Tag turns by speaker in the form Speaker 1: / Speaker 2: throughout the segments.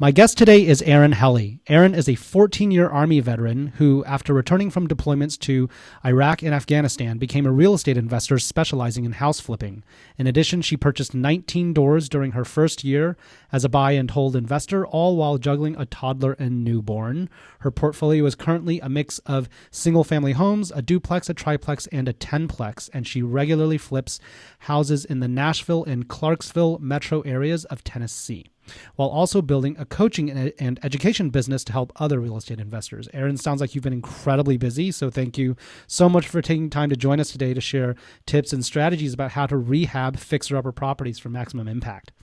Speaker 1: My guest today is Erin Helle. Erin is a 14-year Army veteran who, after returning from deployments to Iraq and Afghanistan, became a real estate investor specializing in house flipping. In addition, she purchased 19 doors during her first year as a buy and hold investor, all while juggling a toddler and newborn. Her portfolio is currently a mix of single-family homes, a duplex, a triplex, and a tenplex, and she regularly flips houses in the Nashville and Clarksville metro areas of Tennessee, while also building a coaching and education business to help other real estate investors. Erin, sounds like you've been incredibly busy, so thank you so much for taking time to join us today to share tips and strategies about how to rehab fixer-upper properties for maximum impact.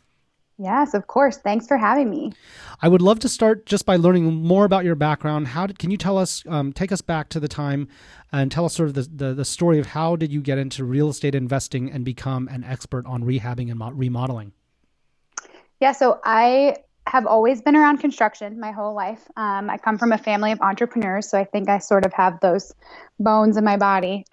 Speaker 2: Yes, of course. Thanks for having me.
Speaker 1: I would love to start just by learning more about your background. Can you tell us, take us back to the time and tell us sort of the story of how did you get into real estate investing and become an expert on rehabbing and remodeling?
Speaker 2: Yeah, so I have always been around construction my whole life. I come from a family of entrepreneurs, so I think I sort of have those bones in my body.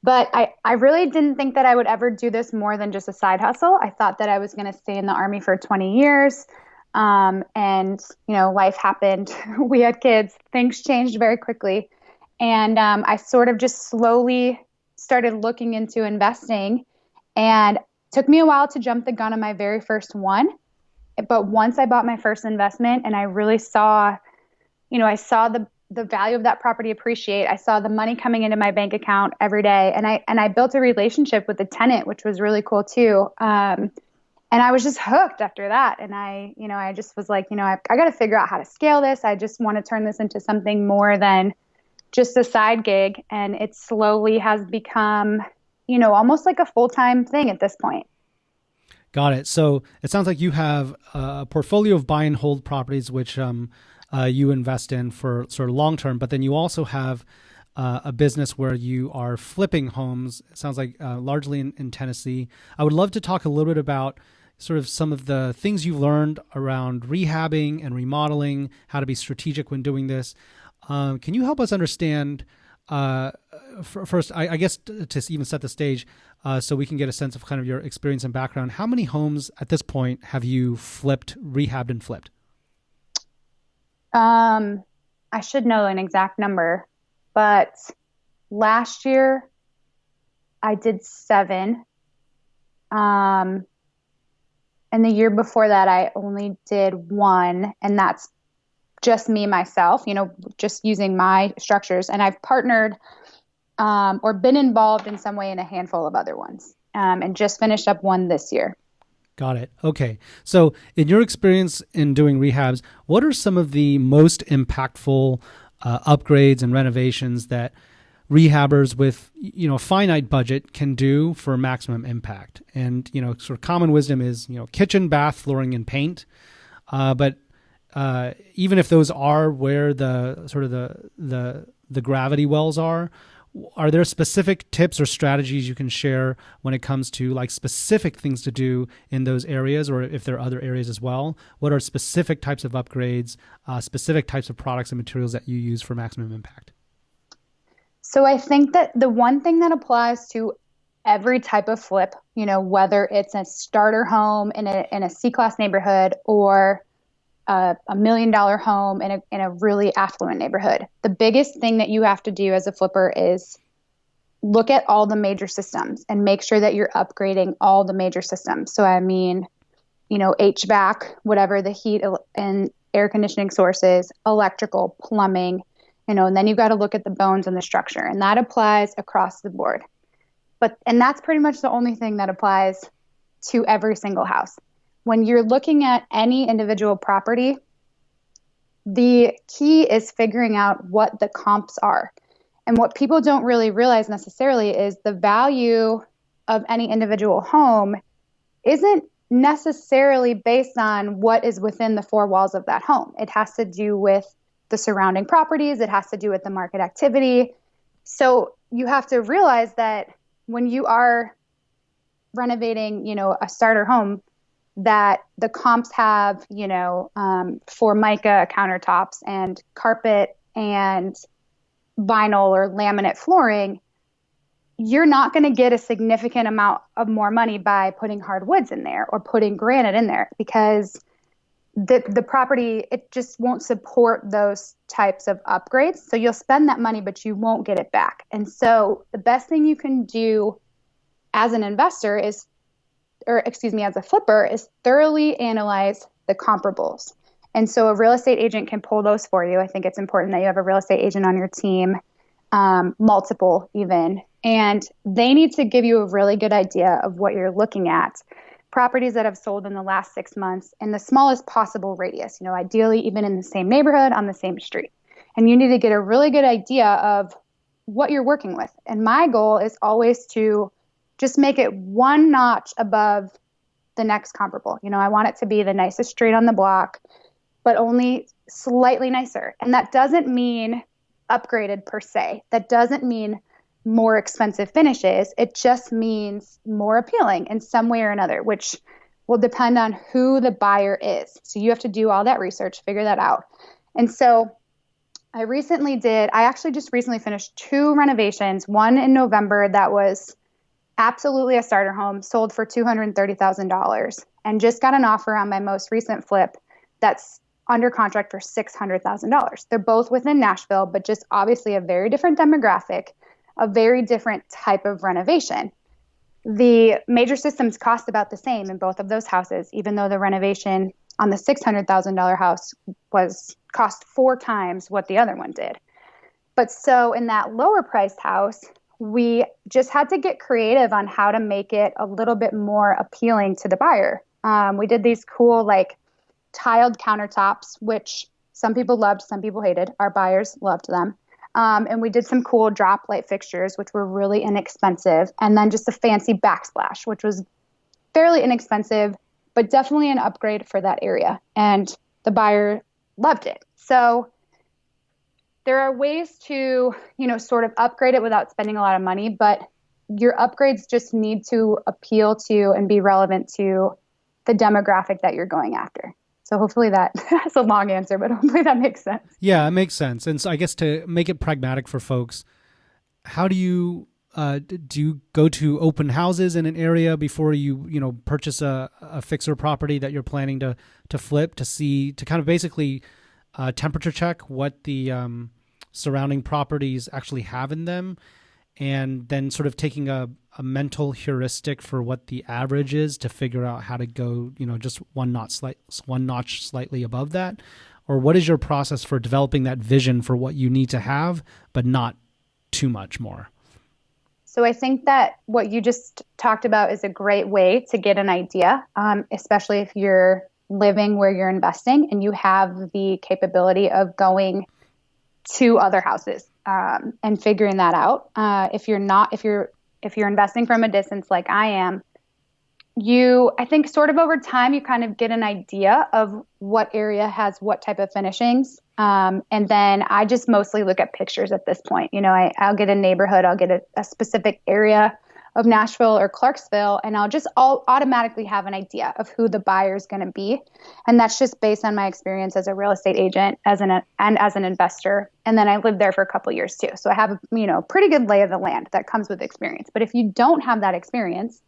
Speaker 2: But I really didn't think that I would ever do this more than just a side hustle. I thought that I was going to stay in the Army for 20 years. And, life happened. We had kids. Things changed very quickly. And I sort of just slowly started looking into investing. And it took me a while to jump the gun on my very first one. But once I bought my first investment and I really saw, I saw the value of that property appreciate. I saw the money coming into my bank account every day. And I built a relationship with the tenant, which was really cool too. And I was just hooked after that. And I just was like, I got to figure out how to scale this. I just want to turn this into something more than just a side gig. And it slowly has become, almost like a full-time thing at this point.
Speaker 1: Got it. So it sounds like you have a portfolio of buy and hold properties, which you invest in for sort of long term, but then you also have a business where you are flipping homes. It sounds like largely in Tennessee. I would love to talk a little bit about sort of some of the things you've learned around rehabbing and remodeling, how to be strategic when doing this. Can you help us understand, first, I guess to even set the stage so we can get a sense of kind of your experience and background, how many homes at this point have you rehabbed and flipped?
Speaker 2: I should know an exact number, but last year I did 7. And the year before that I only did 1, and that's just me, myself, just using my structures. And I've partnered, or been involved in some way in a handful of other ones, and just finished up 1 this year.
Speaker 1: Got it. Okay. So in your experience in doing rehabs, what are some of the most impactful upgrades and renovations that rehabbers with, a finite budget can do for maximum impact? And, sort of common wisdom is, kitchen, bath, flooring, and paint. But even if those are where the sort of the gravity wells are there specific tips or strategies you can share when it comes to like specific things to do in those areas, or if there are other areas as well? What are specific types of upgrades, specific types of products and materials that you use for maximum impact?
Speaker 2: So I think that the one thing that applies to every type of flip, whether it's a starter home in a C-class neighborhood or a $1 million home in a really affluent neighborhood. The biggest thing that you have to do as a flipper is look at all the major systems and make sure that you're upgrading all the major systems. So I mean, HVAC, whatever the heat and air conditioning sources, electrical, plumbing, and then you've got to look at the bones and the structure, and that applies across the board. And that's pretty much the only thing that applies to every single house. When you're looking at any individual property, the key is figuring out what the comps are. And what people don't really realize necessarily is the value of any individual home isn't necessarily based on what is within the 4 walls of that home. It has to do with the surrounding properties. It has to do with the market activity. So you have to realize that when you are renovating, a starter home, that the comps have, Formica countertops and carpet and vinyl or laminate flooring, you're not going to get a significant amount of more money by putting hardwoods in there or putting granite in there, because the property, it just won't support those types of upgrades. So you'll spend that money, but you won't get it back. And so the best thing you can do as an investor is, or excuse me, as a flipper, is thoroughly analyze the comparables. And so a real estate agent can pull those for you. I think it's important that you have a real estate agent on your team, multiple even, and they need to give you a really good idea of what you're looking at. Properties that have sold in the last 6 months in the smallest possible radius, ideally even in the same neighborhood on the same street. And you need to get a really good idea of what you're working with. And my goal is always to just make it one notch above the next comparable. I want it to be the nicest street on the block, but only slightly nicer. And that doesn't mean upgraded per se. That doesn't mean more expensive finishes. It just means more appealing in some way or another, which will depend on who the buyer is. So you have to do all that research, figure that out. And so I actually just recently finished 2 renovations, one in November that was absolutely a starter home, sold for $230,000, and just got an offer on my most recent flip that's under contract for $600,000. They're both within Nashville, but just obviously a very different demographic, a very different type of renovation. The major systems cost about the same in both of those houses, even though the renovation on the $600,000 house cost 4 times what the other one did. But so in that lower priced house, we just had to get creative on how to make it a little bit more appealing to the buyer. We did these cool tiled countertops, which some people loved, some people hated. Our buyers loved them. And we did some cool drop light fixtures, which were really inexpensive. And then just a fancy backsplash, which was fairly inexpensive, but definitely an upgrade for that area. And the buyer loved it. So there are ways to, sort of upgrade it without spending a lot of money, but your upgrades just need to appeal to and be relevant to the demographic that you're going after. So hopefully that's a long answer, but hopefully that makes sense.
Speaker 1: Yeah, it makes sense. And so I guess to make it pragmatic for folks, how do you go to open houses in an area before you purchase a fixer property that you're planning to flip to kind of basically temperature check what the surrounding properties actually have in them, and then sort of taking a mental heuristic for what the average is to figure out how to go, just one notch slightly above that? Or what is your process for developing that vision for what you need to have, but not too much more?
Speaker 2: So I think that what you just talked about is a great way to get an idea, especially if you're living where you're investing and you have the capability of going to other houses and figuring that out. If you're investing from a distance like I am, I think sort of over time, you kind of get an idea of what area has what type of finishings. And then I just mostly look at pictures at this point. I'll get a neighborhood, I'll get a specific area of Nashville or Clarksville, and I'll automatically have an idea of who the buyer is going to be. And that's just based on my experience as a real estate agent and as an investor. And then I lived there for a couple of years too. So I have a pretty good lay of the land that comes with experience. But if you don't have that experience,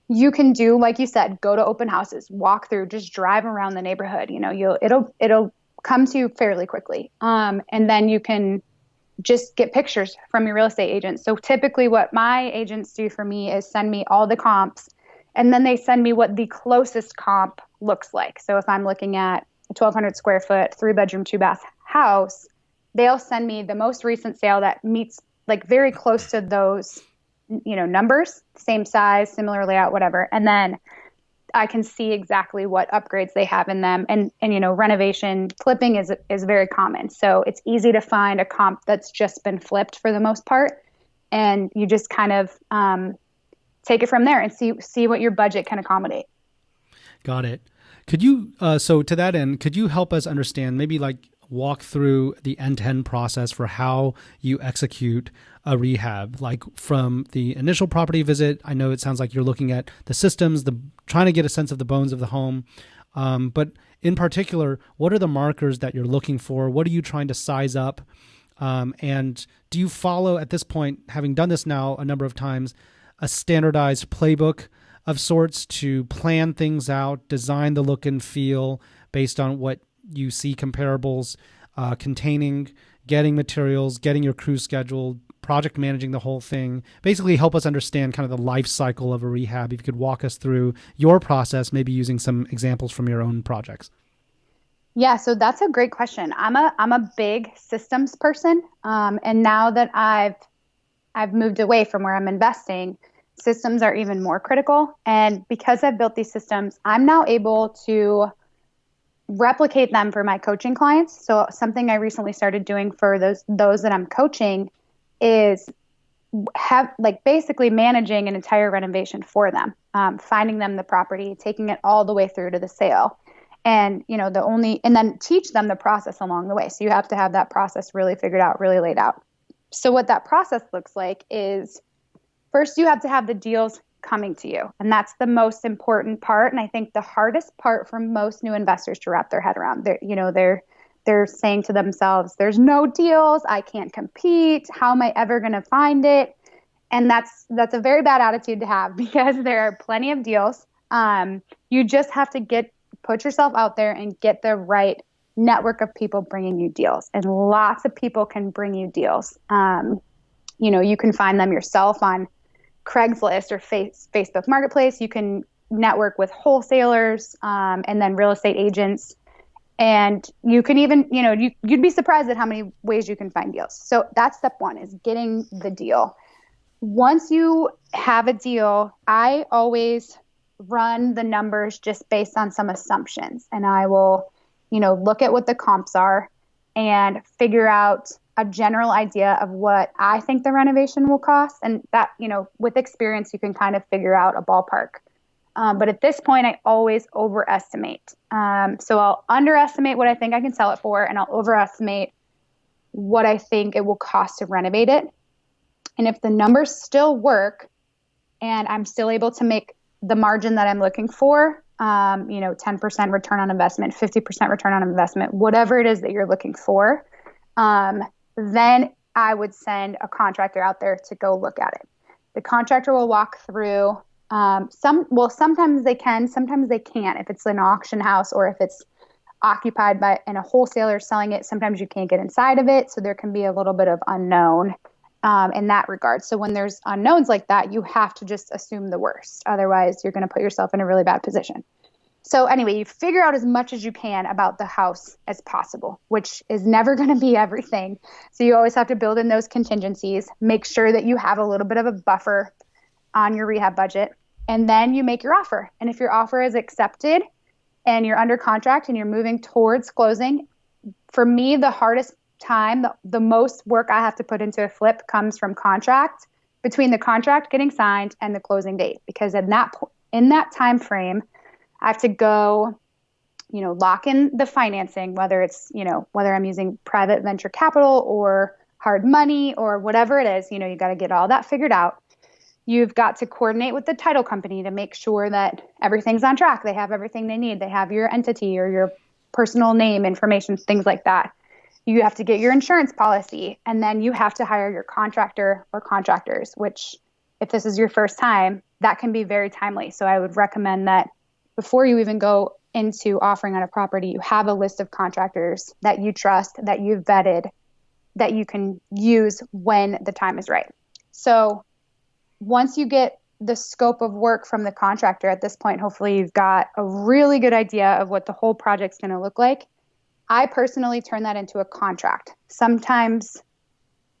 Speaker 2: you can do, like you said, go to open houses, walk through, just drive around the neighborhood. It'll come to you fairly quickly. And then you can just get pictures from your real estate agent. So typically what my agents do for me is send me all the comps, and then they send me what the closest comp looks like. So if I'm looking at a 1,200 square foot, 3-bedroom, 2-bath house, they'll send me the most recent sale that meets very close to those, numbers, same size, similar layout, whatever. And then I can see exactly what upgrades they have in them. And renovation flipping is very common. So it's easy to find a comp that's just been flipped for the most part. And you just kind of take it from there and see what your budget can accommodate.
Speaker 1: Got it. Could you, so to that end, could you help us understand, maybe walk through the end-to-end process for how you execute a rehab, from the initial property visit? I know it sounds like you're looking at the systems, trying to get a sense of the bones of the home. But in particular, what are the markers that you're looking for? What are you trying to size up? And do you follow, at this point, having done this now a number of times, a standardized playbook of sorts to plan things out, design the look and feel, based on what you see comparables containing, getting materials, getting your crew scheduled, project managing the whole thing. Basically help us understand kind of the life cycle of a rehab. If you could walk us through your process, maybe using some examples from your own projects.
Speaker 2: Yeah, so that's a great question. I'm a big systems person, and now that I've moved away from where I'm investing, systems are even more critical. And because I've built these systems, I'm now able to replicate them for my coaching clients. So something I recently started doing for those that I'm coaching is basically managing an entire renovation for them, finding them the property, taking it all the way through to the sale. And, and then teach them the process along the way. So you have to have that process really figured out, really laid out. So what that process looks like is, first you have to have the deals coming to you. And that's the most important part. And I think the hardest part for most new investors to wrap their head around. They're saying to themselves, there's no deals, I can't compete, how am I ever going to find it? And that's a very bad attitude to have, because there are plenty of deals. You just have to put yourself out there and get the right network of people bringing you deals. And lots of people can bring you deals. You can find them yourself on Craigslist or Facebook Marketplace. You can network with wholesalers, and then real estate agents. And you can even, you'd be surprised at how many ways you can find deals. So that's step one, is getting the deal. Once you have a deal, I always run the numbers just based on some assumptions. And I will, look at what the comps are and figure out a general idea of what I think the renovation will cost. And that, with experience, you can kind of figure out a ballpark. But at this point, I always overestimate. So I'll underestimate what I think I can sell it for, and I'll overestimate what I think it will cost to renovate it. And if the numbers still work and I'm still able to make the margin that I'm looking for, 10% return on investment, 50% return on investment, whatever it is that you're looking for, then I would send a contractor out there to go look at it. The contractor will walk through. Sometimes they can, sometimes they can't. If it's an auction house or if it's occupied and a wholesaler selling it, sometimes you can't get inside of it. So there can be a little bit of unknown in that regard. So when there's unknowns like that, you have to just assume the worst. Otherwise, you're going to put yourself in a really bad position. So anyway, you figure out as much as you can about the house as possible, which is never going to be everything. So you always have to build in those contingencies, make sure that you have a little bit of a buffer on your rehab budget, and then you make your offer. And if your offer is accepted and you're under contract and you're moving towards closing, for me, the hardest time, the most work I have to put into a flip comes from between the contract getting signed and the closing date. Because in that time frame, I have to go, lock in the financing, whether I'm using private venture capital or hard money or whatever it is, you got to get all that figured out. You've got to coordinate with the title company to make sure that everything's on track. They have everything they need. They have your entity or your personal name information, things like that. You have to get your insurance policy, and then you have to hire your contractor or contractors, which if this is your first time, that can be very timely. So I would recommend that before you even go into offering on a property, you have a list of contractors that you trust, that you've vetted, that you can use when the time is right. So once you get the scope of work from the contractor, at this point, hopefully you've got a really good idea of what the whole project's going to look like. I personally turn that into a contract. Sometimes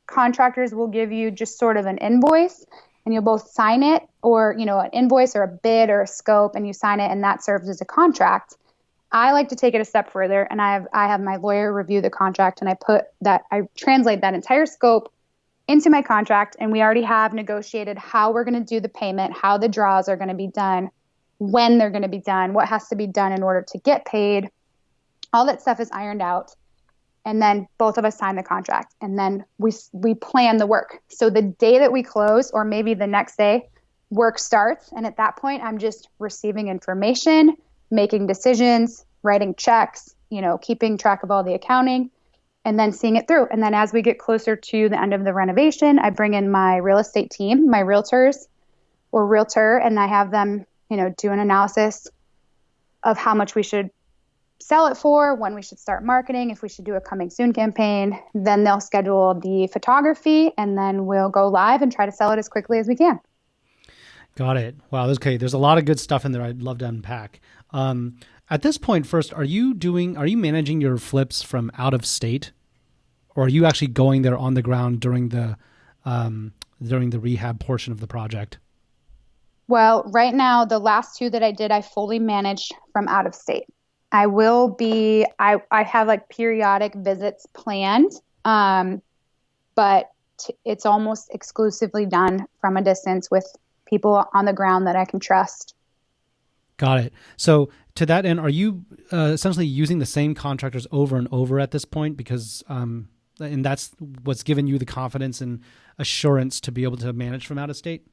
Speaker 2: contractors will give you just sort of an invoice, and you'll both sign it, or, an invoice or a bid or a scope, and you sign it, and that serves as a contract. I like to take it a step further, and I have my lawyer review the contract, and I translate that entire scope into my contract, and we already have negotiated how we're going to do the payment, how the draws are going to be done, when they're going to be done, what has to be done in order to get paid. All that stuff is ironed out. And then both of us sign the contract, and then we plan the work. So the day that we close, or maybe the next day, work starts. And at that point, I'm just receiving information, making decisions, writing checks, keeping track of all the accounting, and then seeing it through. And then as we get closer to the end of the renovation, I bring in my real estate team, my realtors or realtor, and I have them, do an analysis of how much we should sell it for, when we should start marketing, if we should do a coming soon campaign. Then they'll schedule the photography, and then we'll go live and try to sell it as quickly as we can.
Speaker 1: Got it. Wow. Okay. There's a lot of good stuff in there I'd love to unpack. At this point, first, are you managing your flips from out of state, or are you actually going there on the ground during the rehab portion of the project?
Speaker 2: Well, right now, the last two that I did, I fully managed from out of state. I have like periodic visits planned, but it's almost exclusively done from a distance with people on the ground that I can trust.
Speaker 1: Got it. So to that end, are you essentially using the same contractors over and over at this point? Because, and that's what's given you the confidence and assurance to be able to manage from out of state?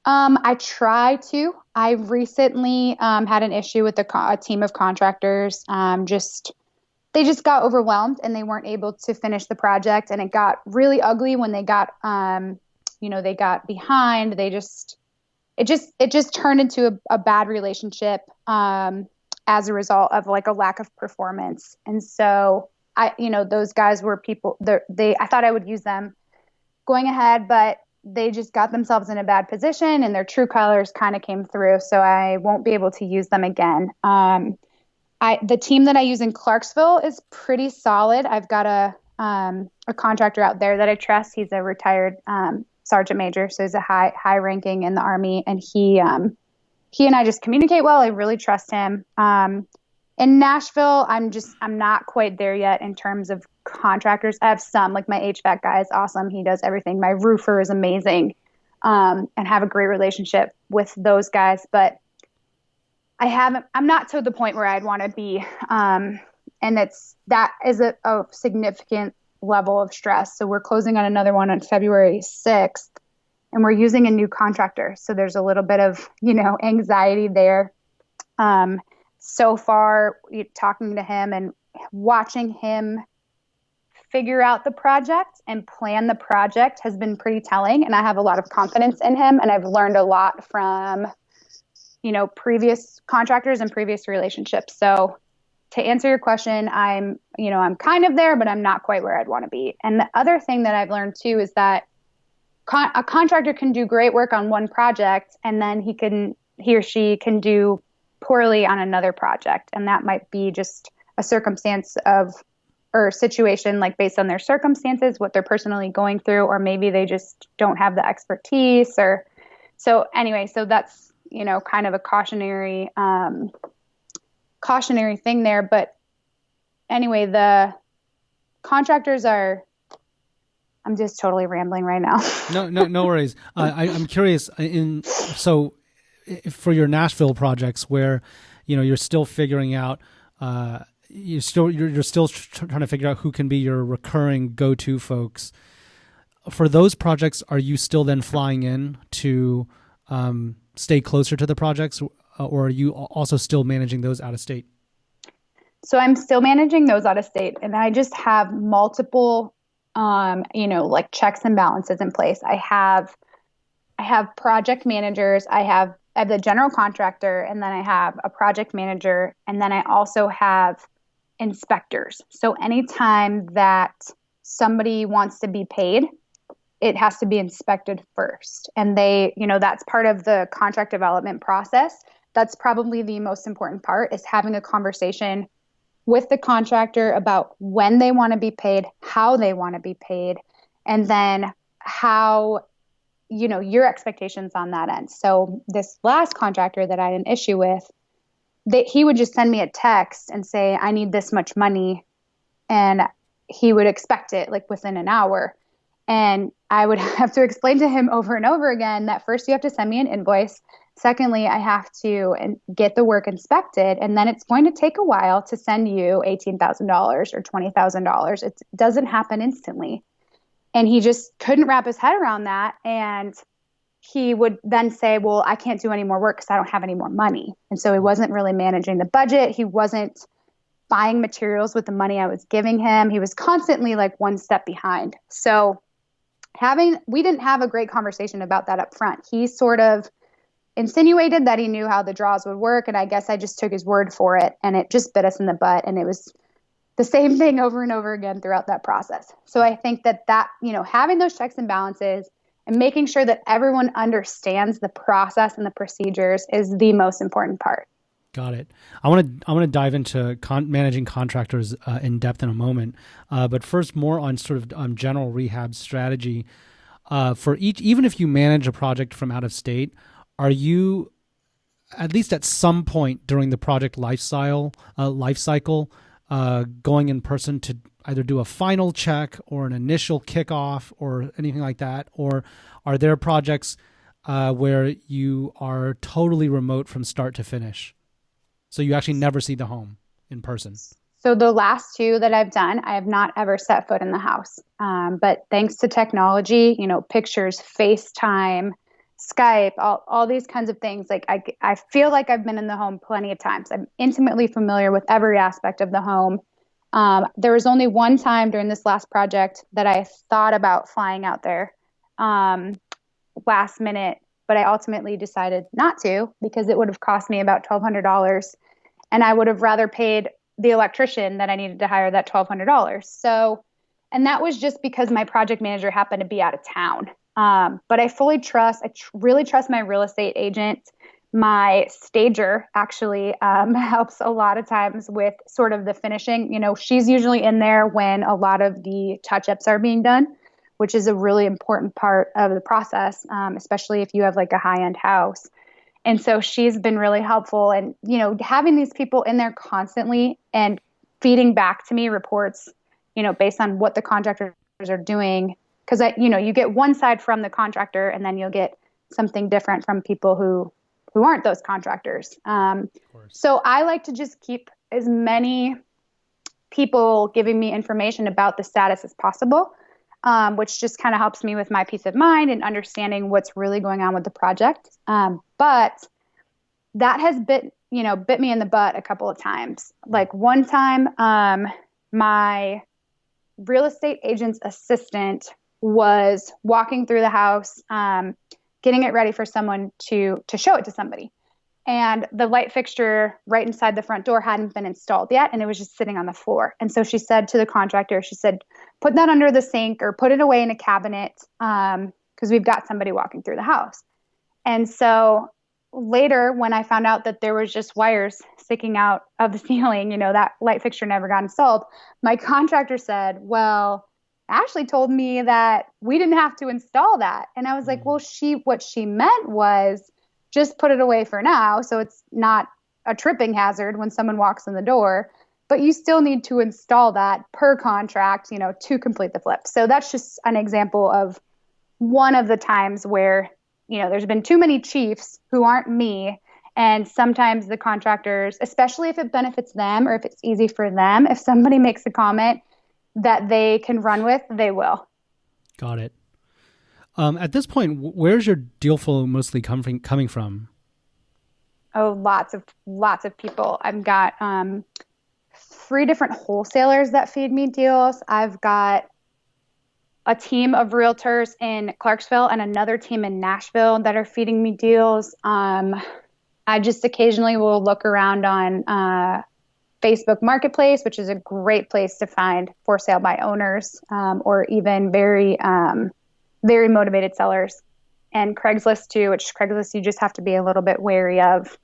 Speaker 2: I try to. I recently had an issue with a team of contractors. They just got overwhelmed and they weren't able to finish the project, and it got really ugly when they got they got behind. It just turned into a bad relationship as a result of like a lack of performance. And so those guys were people I thought I would use them going ahead, but they just got themselves in a bad position and their true colors kind of came through. So I won't be able to use them again. The team that I use in Clarksville is pretty solid. I've got a contractor out there that I trust. He's a retired sergeant major, so he's a high ranking in the Army, and he and I just communicate well. I really trust him. In Nashville, I'm not quite there yet in terms of contractors. I have some, like my HVAC guy is awesome. He does everything. My roofer is amazing, and have a great relationship with those guys. But I'm not to the point where I'd want to be. And that is a significant level of stress. So we're closing on another one on February 6th, and we're using a new contractor. So there's a little bit of, anxiety there. So far, talking to him and watching him figure out the project and plan the project has been pretty telling. And I have a lot of confidence in him, and I've learned a lot from, previous contractors and previous relationships. So to answer your question, I'm kind of there, but I'm not quite where I'd want to be. And the other thing that I've learned too is that a contractor can do great work on one project, and then he or she can do poorly on another project. And that might be just a circumstance or situation, like based on their circumstances, what they're personally going through, or maybe they just don't have the expertise so that's, kind of a cautionary thing there. But anyway, the contractors I'm just totally rambling right now.
Speaker 1: No worries. I'm curious for your Nashville projects where, you're still figuring out, you're still trying to figure out who can be your recurring go-to folks. For those projects, are you still then flying in to stay closer to the projects, or are you also still managing those out of state?
Speaker 2: So I'm still managing those out of state, and I just have multiple, like checks and balances in place. I have project managers. I have the general contractor, and then I have a project manager, and then I also have inspectors. So anytime that somebody wants to be paid, it has to be inspected first. And that's part of the contract development process. That's probably the most important part, is having a conversation with the contractor about when they want to be paid, how they want to be paid, and then how, your expectations on that end. So this last contractor that I had an issue with, he would just send me a text and say, I need this much money. And he would expect it like within an hour. And I would have to explain to him over and over again that first you have to send me an invoice. Secondly, I have to get the work inspected. And then it's going to take a while to send you $18,000 or $20,000. It doesn't happen instantly. And he just couldn't wrap his head around that. And he would then say, well, I can't do any more work because I don't have any more money. And so he wasn't really managing the budget. He wasn't buying materials with the money I was giving him. He was constantly like one step behind. So we didn't have a great conversation about that up front. He sort of insinuated that he knew how the draws would work. And I guess I just took his word for it, and it just bit us in the butt. And it was the same thing over and over again throughout that process. So I think that, having those checks and balances and making sure that everyone understands the process and the procedures is the most important part.
Speaker 1: Got it. I want to dive into managing contractors in depth in a moment, but first, more on sort of general rehab strategy for each. Even if you manage a project from out of state, are you at least at some point during the project life cycle going in person to either do a final check or an initial kickoff or anything like that, or are there projects where you are totally remote from start to finish? So you actually never see the home in person.
Speaker 2: So the last two that I've done, I have not ever set foot in the house. But thanks to technology, pictures, FaceTime, Skype, all these kinds of things. Like I feel like I've been in the home plenty of times. I'm intimately familiar with every aspect of the home. There was only one time during this last project that I thought about flying out there last minute, but I ultimately decided not to because it would have cost me about $1,200, and I would have rather paid the electrician that I needed to hire that $1,200. So, and that was just because my project manager happened to be out of town. But I fully trust, really trust my real estate agent. My stager actually helps a lot of times with sort of the finishing. She's usually in there when a lot of the touch-ups are being done, which is a really important part of the process, especially if you have like a high-end house. And so she's been really helpful. And, having these people in there constantly and feeding back to me reports, based on what the contractors are doing. Because, you get one side from the contractor, and then you'll get something different from people who aren't those contractors. So I like to just keep as many people giving me information about the status as possible, which just kind of helps me with my peace of mind and understanding what's really going on with the project. But that has bit me in the butt a couple of times. Like one time, my real estate agent's assistant was walking through the house, getting it ready for someone to show it to somebody. And the light fixture right inside the front door hadn't been installed yet, and it was just sitting on the floor. And so she said to the contractor, put that under the sink or put it away in a cabinet because we've got somebody walking through the house. And so later, when I found out that there was just wires sticking out of the ceiling, that light fixture never got installed, my contractor said, well, Ashley told me that we didn't have to install that. And I was like, well, what she meant was just put it away for now, so it's not a tripping hazard when someone walks in the door. But you still need to install that per contract, to complete the flip. So that's just an example of one of the times where, there's been too many chiefs who aren't me. And sometimes the contractors, especially if it benefits them or if it's easy for them, if somebody makes a comment that they can run with, they will.
Speaker 1: Got it. At this point, where's your deal flow mostly coming from?
Speaker 2: Oh, lots of people. I've got 3 different wholesalers that feed me deals. I've got a team of realtors in Clarksville and another team in Nashville that are feeding me deals. I just occasionally will look around on Facebook Marketplace, which is a great place to find for sale by owners or even very, very motivated sellers. And Craigslist too, which Craigslist you just have to be a little bit wary of.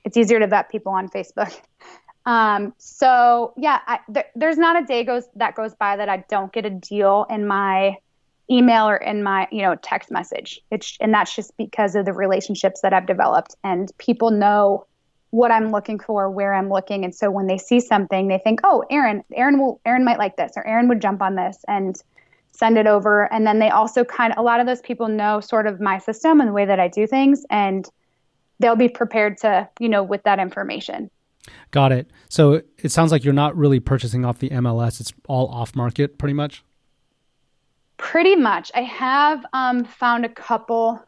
Speaker 2: It's easier to vet people on Facebook. So yeah, there's not a day that goes by that I don't get a deal in my email or in my, text message. And that's just because of the relationships that I've developed, and people know what I'm looking for, where I'm looking. And so when they see something, they think, oh, Erin might like this, or Erin would jump on this, and send it over. And then they also a lot of those people know sort of my system and the way that I do things, and they'll be prepared to, with that information.
Speaker 1: Got it. So it sounds like you're not really purchasing off the MLS. It's all off market pretty much.
Speaker 2: Pretty much. I have found a couple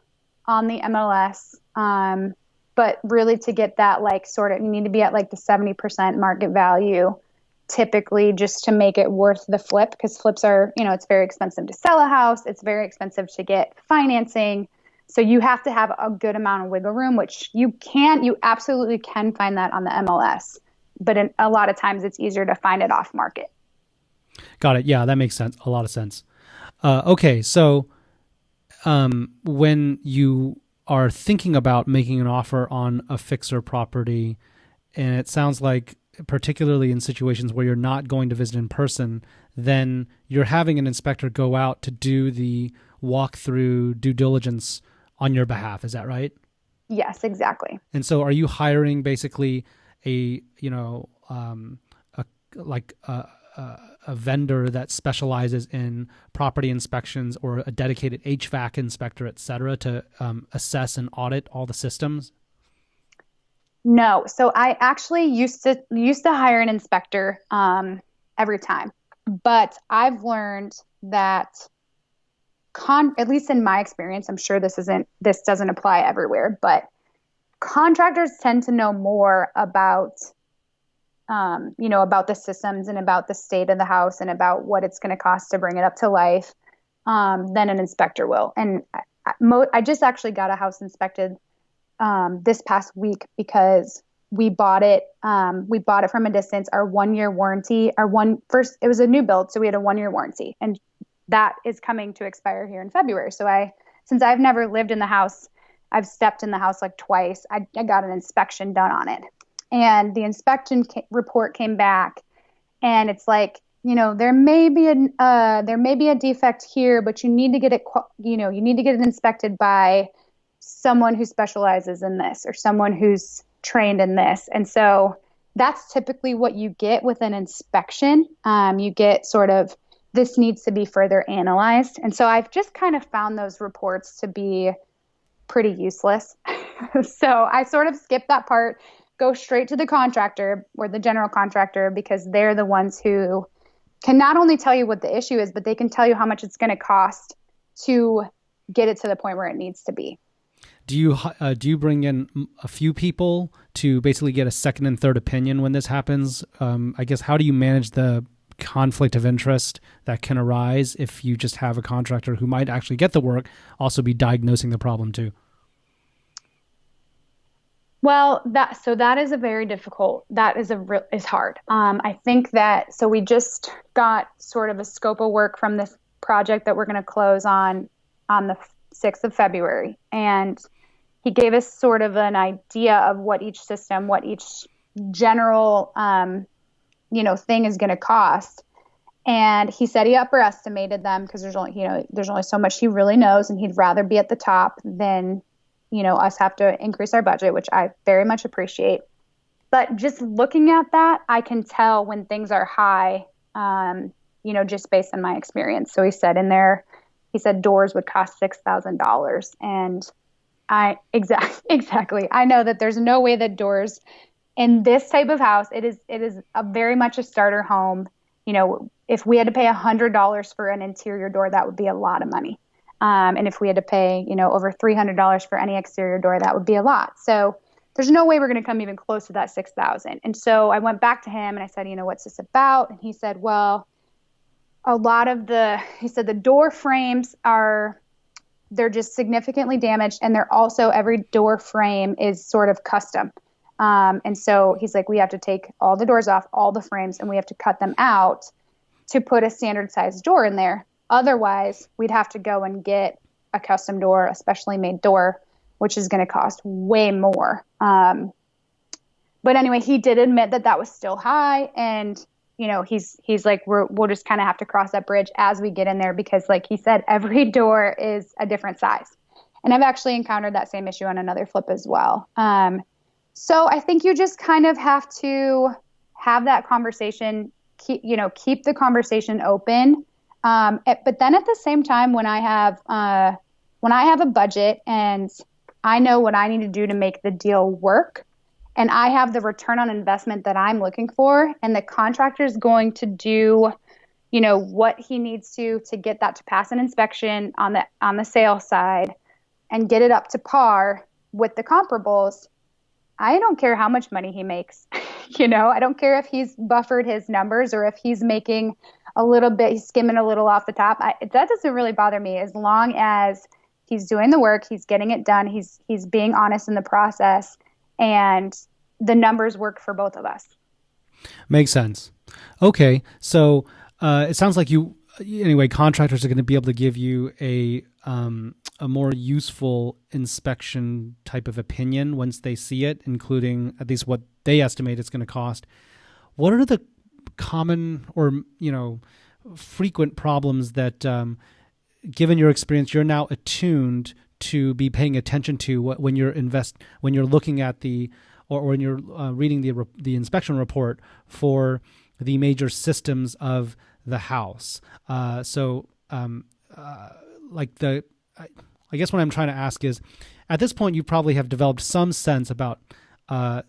Speaker 2: on the MLS, but really to get that you need to be at the 70% market value typically, just to make it worth the flip, because flips are, it's very expensive to sell a house. It's very expensive to get financing. So you have to have a good amount of wiggle room, which you absolutely can find that on the MLS, but a lot of times it's easier to find it off market.
Speaker 1: Got it. Yeah, that makes sense. A lot of sense. Okay, so when you are thinking about making an offer on a fixer property, and it sounds like particularly in situations where you're not going to visit in person, then you're having an inspector go out to do the walkthrough due diligence on your behalf. Is that right?
Speaker 2: Yes, exactly.
Speaker 1: And so are you hiring basically a vendor that specializes in property inspections, or a dedicated HVAC inspector, et cetera, to assess and audit all the systems?
Speaker 2: No. So I actually used to hire an inspector every time. But I've learned that at least in my experience, I'm sure this doesn't apply everywhere, but contractors tend to know more about about the systems and about the state of the house and about what it's going to cost to bring it up to life than an inspector will. And I just actually got a house inspected this past week because we bought it from a distance. Our 1-year warranty, it was a new build, so we had a 1-year warranty, and that is coming to expire here in February. So since I've never lived in the house, I've stepped in the house like twice. I got an inspection done on it. And the inspection report came back, and it's like, there may be a defect here, but you need to get it inspected by someone who specializes in this or someone who's trained in this. And so that's typically what you get with an inspection. You get sort of, this needs to be further analyzed. And so I've just kind of found those reports to be pretty useless. So I sort of skip that part, go straight to the contractor or the general contractor, because they're the ones who can not only tell you what the issue is, but they can tell you how much it's going to cost to get it to the point where it needs to be.
Speaker 1: Do you bring in a few people to basically get a second and third opinion when this happens? I guess, how do you manage the conflict of interest that can arise if you just have a contractor who might actually get the work also be diagnosing the problem too?
Speaker 2: Well, that is a very difficult, is hard. I think that, so we just got sort of a scope of work from this project that we're going to close on the 6th of February. And he gave us sort of an idea of what each general, thing is going to cost. And he said he upper estimated them because there's only so much he really knows, and he'd rather be at the top than, us have to increase our budget, which I very much appreciate. But just looking at that, I can tell when things are high, just based on my experience. So he said doors would cost $6,000. And exactly. I know that there's no way that doors in this type of house, it is a very much a starter home. If we had to pay $100 for an interior door, that would be a lot of money. And if we had to pay, over $300 for any exterior door, that would be a lot. So there's no way we're going to come even close to that $6,000. And so I went back to him and I said, what's this about? And he said, well, he said the door frames they're just significantly damaged. And they're also, every door frame is sort of custom. And so he's like, we have to take all the doors off, all the frames, and we have to cut them out to put a standard size door in there. Otherwise, we'd have to go and get a custom door, a specially made door, which is going to cost way more. But anyway, he did admit that was still high. And, he's like, we'll just kind of have to cross that bridge as we get in there, because like he said, every door is a different size. And I've actually encountered that same issue on another flip as well. So I think you just kind of have to have that conversation, keep the conversation open. But then at the same time, when I have a budget and I know what I need to do to make the deal work, and I have the return on investment that I'm looking for, and the contractor is going to do, what he needs to get that to pass an inspection on the sales side and get it up to par with the comparables, I don't care how much money he makes. I don't care if he's buffered his numbers or if he's making a little bit, he's skimming a little off the top. That doesn't really bother me, as long as he's doing the work, he's getting it done, he's being honest in the process, and the numbers work for both of us.
Speaker 1: Makes sense. Okay, so it sounds like contractors are going to be able to give you a more useful inspection type of opinion once they see it, including at least what they estimate it's going to cost. What are the common or frequent problems that, given your experience, you're now attuned to be paying attention to when you're looking at or when you're reading the inspection report for the major systems of the house? I guess what I'm trying to ask is, at this point, you probably have developed some sense about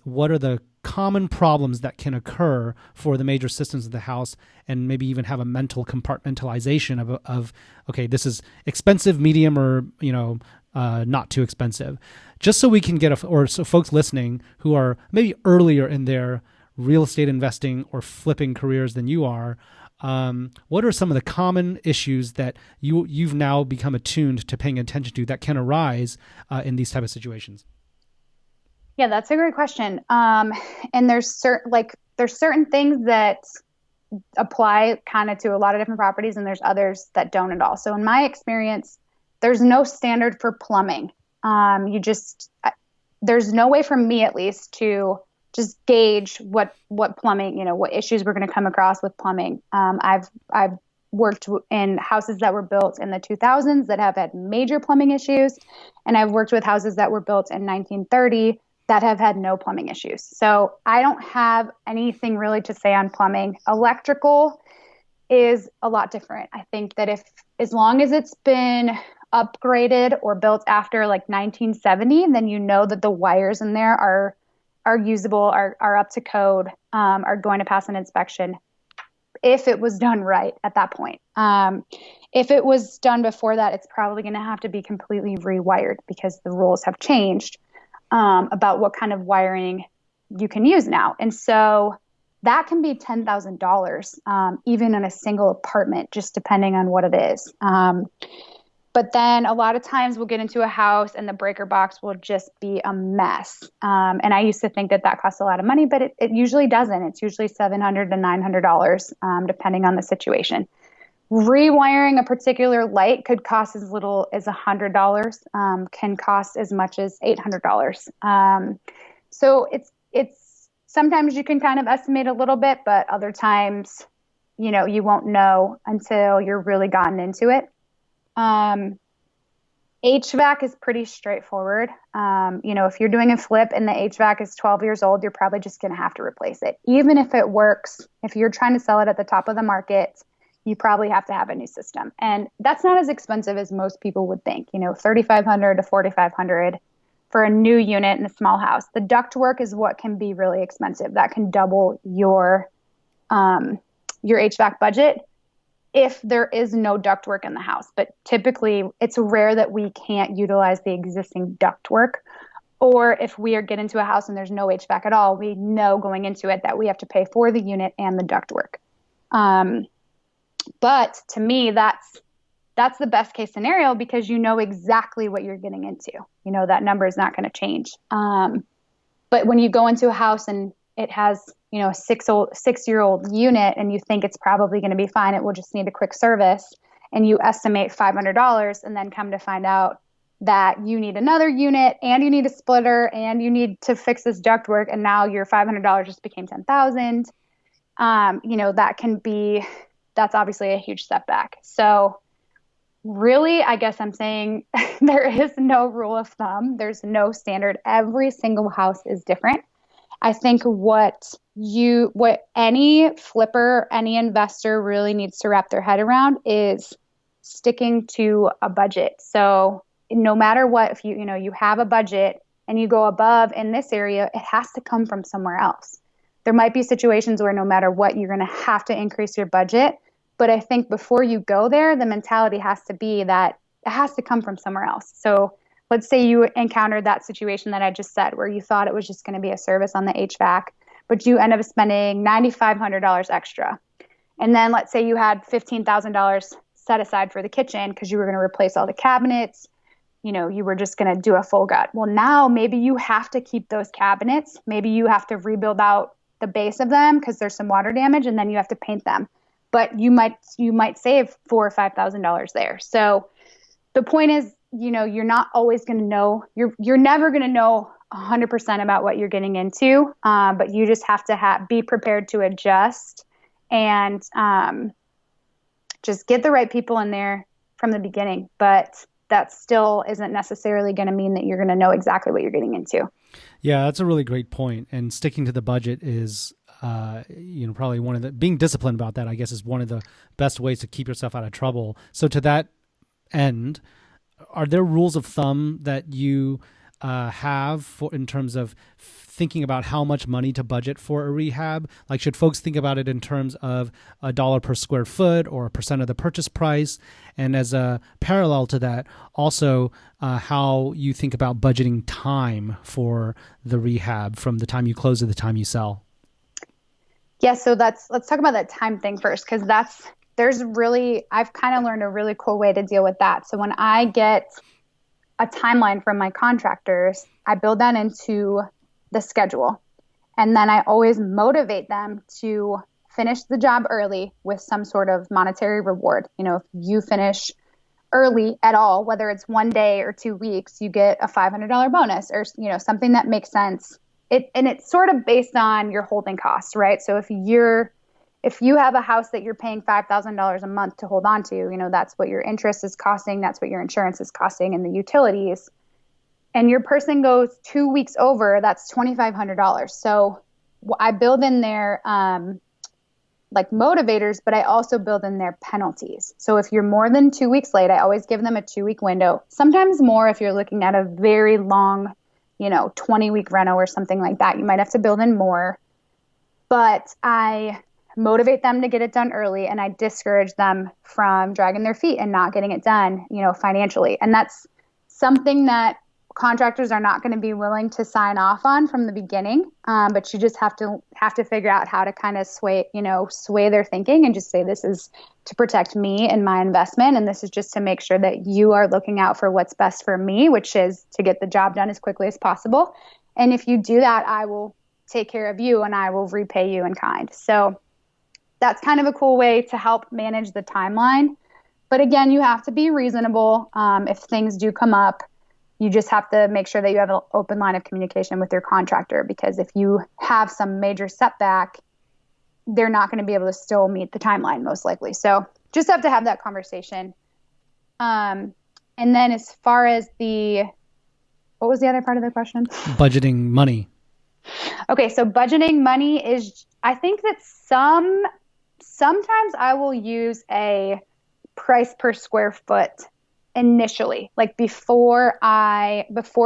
Speaker 1: what are the common problems that can occur for the major systems of the house, and maybe even have a mental compartmentalization of okay, this is expensive, medium, or not too expensive, just so we can so folks listening who are maybe earlier in their real estate investing or flipping careers than you are. What are some of the common issues that you've now become attuned to paying attention to that can arise in these type of situations?
Speaker 2: Yeah, that's a great question. And there's certain things that apply kind of to a lot of different properties, and there's others that don't at all. So in my experience, there's no standard for plumbing. There's no way for me, at least, to just gauge what plumbing, what issues we're going to come across with plumbing. I've worked in houses that were built in the 2000s that have had major plumbing issues, and I've worked with houses that were built in 1930 that have had no plumbing issues. So I don't have anything really to say on plumbing. Electrical is a lot different. I think that as long as it's been upgraded or built after like 1970, then that the wires in there are usable, are up to code, are going to pass an inspection if it was done right at that point. If it was done before that, it's probably going to have to be completely rewired because the rules have changed about what kind of wiring you can use now. And so that can be $10,000, even in a single apartment, just depending on what it is. But then a lot of times we'll get into a house and the breaker box will just be a mess. And I used to think that costs a lot of money, but it usually doesn't. It's usually $700 to $900, depending on the situation. Rewiring a particular light could cost as little as $100, can cost as much as $800. So it's sometimes you can kind of estimate a little bit, but other times, you won't know until you're really gotten into it. HVAC is pretty straightforward. If you're doing a flip and the HVAC is 12 years old, you're probably just going to have to replace it. Even if it works, if you're trying to sell it at the top of the market, you probably have to have a new system. And that's not as expensive as most people would think, $3,500 to $4,500 for a new unit in a small house. The ductwork is what can be really expensive. That can double your HVAC budget if there is no ductwork in the house. But typically it's rare that we can't utilize the existing ductwork, or if we are getting into a house and there's no HVAC at all, we know going into it that we have to pay for the unit and the ductwork. But to me, that's the best case scenario because you know exactly what you're getting into. That number is not going to change. But when you go into a house and it has, a 6-year-old unit and you think it's probably going to be fine, it will just need a quick service, and you estimate $500 and then come to find out that you need another unit and you need a splitter and you need to fix this ductwork, and now your $500 just became $10,000. That's obviously a huge setback. So really, I guess I'm saying there is no rule of thumb. There's no standard. Every single house is different. I think what any flipper, any investor really needs to wrap their head around is sticking to a budget. So no matter what, if you have a budget and you go above in this area, it has to come from somewhere else. There might be situations where no matter what, you're going to have to increase your budget. But I think before you go there, the mentality has to be that it has to come from somewhere else. So let's say you encountered that situation that I just said, where you thought it was just going to be a service on the HVAC, but you end up spending $9,500 extra. And then let's say you had $15,000 set aside for the kitchen because you were going to replace all the cabinets. you were just going to do a full gut. Well, now maybe you have to keep those cabinets. Maybe you have to rebuild out the base of them because there's some water damage, and then you have to paint them. But you might save $4,000 or $5,000 there. So the point is, you're not always going to know. You're never going to know 100% about what you're getting into, but you just have to be prepared to adjust and just get the right people in there from the beginning. But that still isn't necessarily going to mean that you're going to know exactly what you're getting into.
Speaker 1: Yeah, that's a really great point. And sticking to the budget is, probably being disciplined about that, I guess, is one of the best ways to keep yourself out of trouble. So to that end, are there rules of thumb that you have in terms of thinking about how much money to budget for a rehab? Like, should folks think about it in terms of $1 per square foot or a percent of the purchase price? And as a parallel to that, also how you think about budgeting time for the rehab from the time you close to the time you sell?
Speaker 2: Yeah, so let's talk about that time thing first, because I've kind of learned a really cool way to deal with that. So when I get a timeline from my contractors, I build that into the schedule. And then I always motivate them to finish the job early with some sort of monetary reward. If you finish early at all, whether it's 1 day or 2 weeks, you get a $500 bonus or, something that makes sense. And it's sort of based on your holding costs, right? So if you have a house that you're paying $5,000 a month to hold on to, that's what your interest is costing, that's what your insurance is costing, and the utilities, and your person goes 2 weeks over, that's $2,500. So I build in there like motivators, but I also build in their penalties. So if you're more than 2 weeks late, I always give them a 2-week window, sometimes more if you're looking at a very long 20-week reno or something like that. You might have to build in more, but I motivate them to get it done early, and I discourage them from dragging their feet and not getting it done, financially. And that's something that contractors are not going to be willing to sign off on from the beginning. But you just have to figure out how to kind of sway their thinking and just say, this is to protect me and my investment. And this is just to make sure that you are looking out for what's best for me, which is to get the job done as quickly as possible. And if you do that, I will take care of you and I will repay you in kind. So that's kind of a cool way to help manage the timeline. But again, you have to be reasonable. If things do come up, you just have to make sure that you have an open line of communication with your contractor, because if you have some major setback, they're not going to be able to still meet the timeline most likely. So just have to have that conversation. And then as far as what was the other part of the question?
Speaker 1: Budgeting money.
Speaker 2: Okay. So budgeting money is, I think that sometimes I will use a price per square foot initially, like before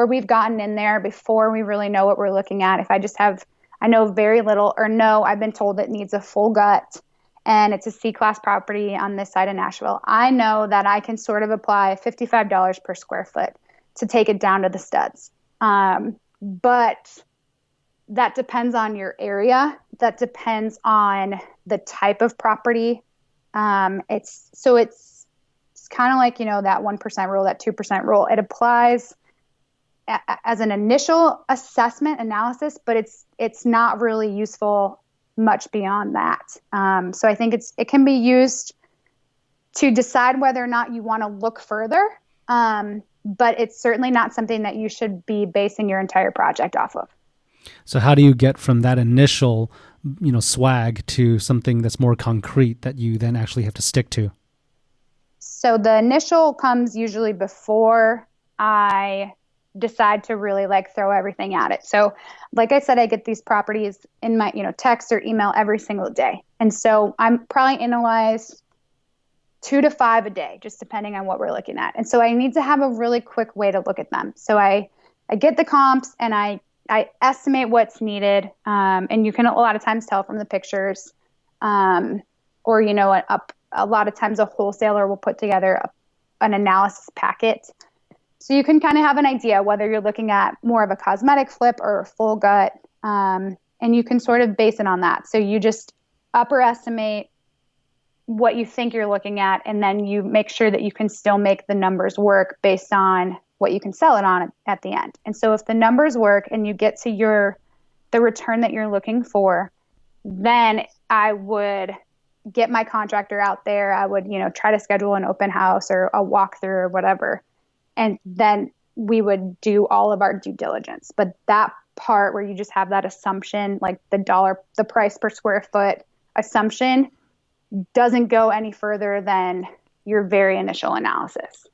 Speaker 2: we've gotten in there, before we really know what we're looking at. If I know very little, or no, I've been told it needs a full gut and it's a C-class property on this side of Nashville, I know that I can sort of apply $55 per square foot to take it down to the studs. But that depends on your area. That depends on the type of property. It's kind of like, that 1% rule, that 2% rule. It applies as an initial assessment analysis, but it's not really useful much beyond that. So I think it can be used to decide whether or not you want to look further. But it's certainly not something that you should be basing your entire project off of.
Speaker 1: So how do you get from that initial, swag to something that's more concrete that you then actually have to stick to?
Speaker 2: So the initial comes usually before I decide to really throw everything at it. So like I said, I get these properties in my, text or email every single day. And so I'm probably analyze 2 to 5 a day, just depending on what we're looking at. And so I need to have a really quick way to look at them. So I get the comps and I estimate what's needed. And you can a lot of times tell from the pictures, or, a lot of times a wholesaler will put together an analysis packet. So you can kind of have an idea whether you're looking at more of a cosmetic flip or a full gut. And you can sort of base it on that. So you just upper estimate what you think you're looking at, and then you make sure that you can still make the numbers work based on what you can sell it on at the end. And so if the numbers work and you get to the return that you're looking for, then I would get my contractor out there. I would, try to schedule an open house or a walkthrough or whatever. And then we would do all of our due diligence. But that part where you just have that assumption, like the price per square foot assumption, doesn't go any further than your very initial analysis.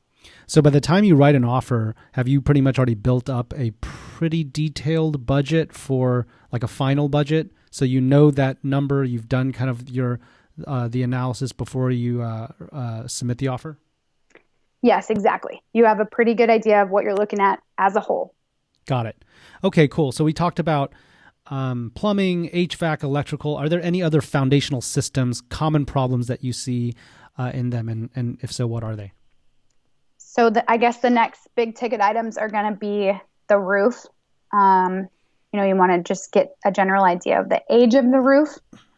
Speaker 1: So by the time you write an offer, have you pretty much already built up a pretty detailed budget for like a final budget? So you know that number, you've done kind of the analysis before you submit the offer?
Speaker 2: Yes, exactly. You have a pretty good idea of what you're looking at as a whole.
Speaker 1: Got it. Okay, cool. So we talked about plumbing, HVAC, electrical. Are there any other foundational systems, common problems that you see in them? And if so, what are they?
Speaker 2: So I guess the next big ticket items are going to be the roof. You want to just get a general idea of the age of the roof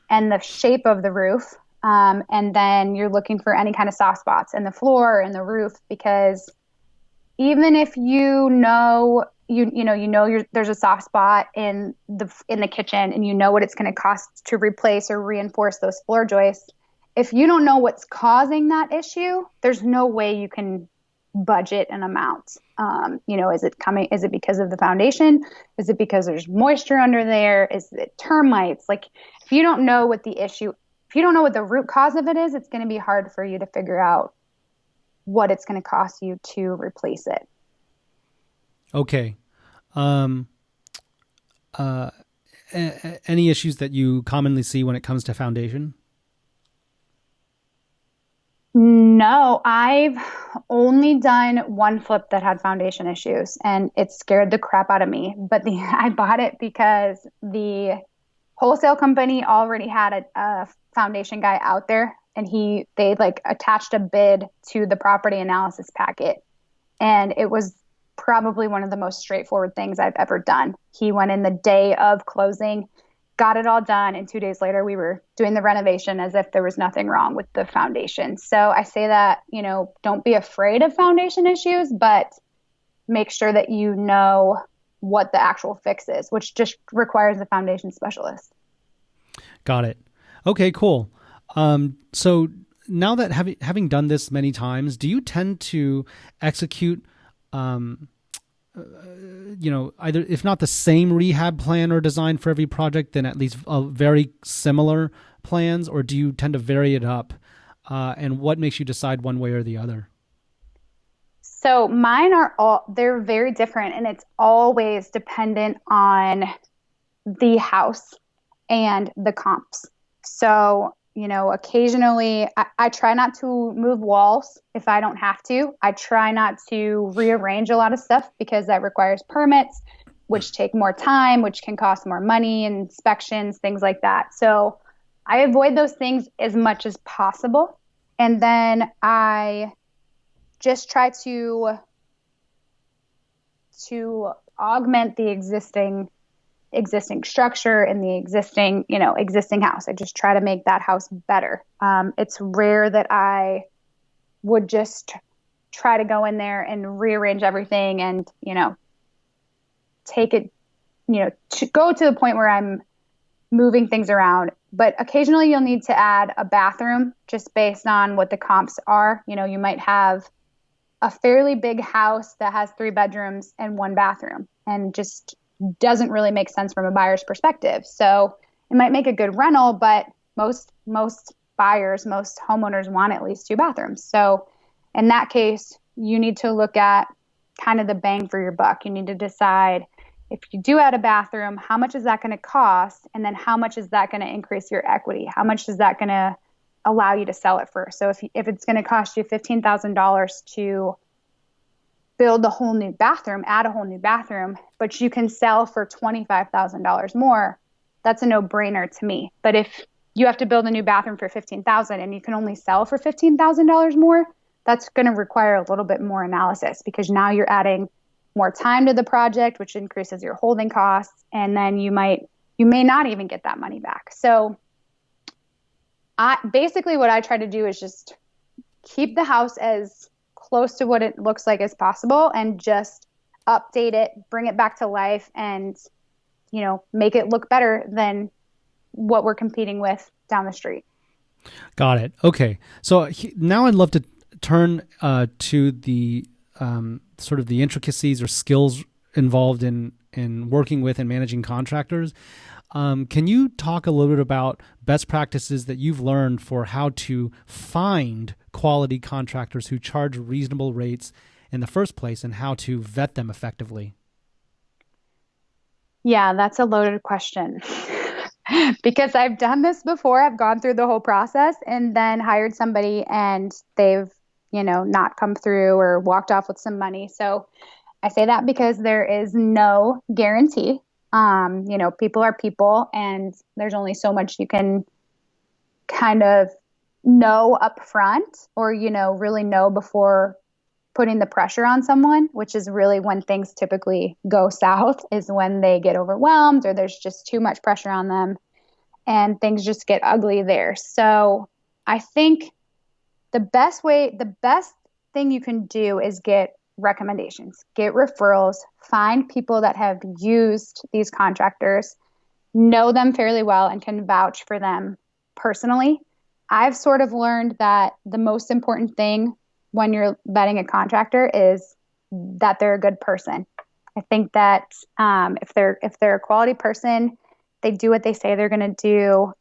Speaker 2: and the shape of the roof. And then you're looking for any kind of soft spots in the floor and the roof, because even if there's a soft spot in the kitchen and you know what it's going to cost to replace or reinforce those floor joists, if you don't know what's causing that issue, there's no way you can budget an amount. Is it because of the foundation? Is it because there's moisture under there? Is it termites? Like, if you don't know what the root cause of it is, it's going to be hard for you to figure out what it's going to cost you to replace it.
Speaker 1: Okay. Any issues that you commonly see when it comes to foundation?
Speaker 2: No, I've only done one flip that had foundation issues, and it scared the crap out of me. But I bought it because the wholesale company already had a foundation guy out there, and they attached a bid to the property analysis packet, and it was probably one of the most straightforward things I've ever done. He went in the day of closing, got it all done, and 2 days later we were doing the renovation as if there was nothing wrong with the foundation. So I say that, don't be afraid of foundation issues, but make sure that you know what the actual fix is, which just requires a foundation specialist.
Speaker 1: Got it. Okay, cool. So now that having done this many times, do you tend to execute either, if not the same rehab plan or design for every project, then at least very similar plans, or do you tend to vary it up? And what makes you decide one way or the other?
Speaker 2: So mine they're very different, and it's always dependent on the house and the comps. So, occasionally I try not to move walls if I don't have to. I try not to rearrange a lot of stuff because that requires permits, which take more time, which can cost more money, inspections, things like that. So I avoid those things as much as possible. And then I just try to augment the existing structure and the existing house. I just try to make that house better. It's rare that I would just try to go in there and rearrange everything and, take it, to go to the point where I'm moving things around. But occasionally you'll need to add a bathroom just based on what the comps are. You might have a fairly big house that has 3 bedrooms and 1 bathroom, and just doesn't really make sense from a buyer's perspective. So it might make a good rental, but most buyers, most homeowners want at least 2 bathrooms. So in that case, you need to look at kind of the bang for your buck. You need to decide, if you do add a bathroom, how much is that going to cost? And then how much is that going to increase your equity? How much is that going to allow you to sell it for? So if it's going to cost you $15,000 to build a whole new bathroom, add a whole new bathroom, but you can sell for $25,000 more, that's a no-brainer to me. But if you have to build a new bathroom for $15,000 and you can only sell for $15,000 more, that's going to require a little bit more analysis, because now you're adding more time to the project, which increases your holding costs, and then you may not even get that money back. So basically what I try to do is just keep the house as close to what it looks like as possible and just update it, bring it back to life, and, make it look better than what we're competing with down the street.
Speaker 1: Got it. Okay. So now I'd love to turn to the sort of the intricacies or skills involved in working with and managing contractors. Can you talk a little bit about best practices that you've learned for how to find quality contractors who charge reasonable rates in the first place and how to vet them effectively?
Speaker 2: Yeah, that's a loaded question. Because I've done this before. I've gone through the whole process and then hired somebody and they've, not come through or walked off with some money. So I say that because there is no guarantee. People are people and there's only so much you can kind of know up front or, really know before putting the pressure on someone, which is really when things typically go south, is when they get overwhelmed or there's just too much pressure on them and things just get ugly there. So I think the best thing you can do is get recommendations, get referrals, find people that have used these contractors, know them fairly well, and can vouch for them personally. I've sort of learned that the most important thing when you're vetting a contractor is that they're a good person. I think that if they're a quality person, they do what they say they're going to do,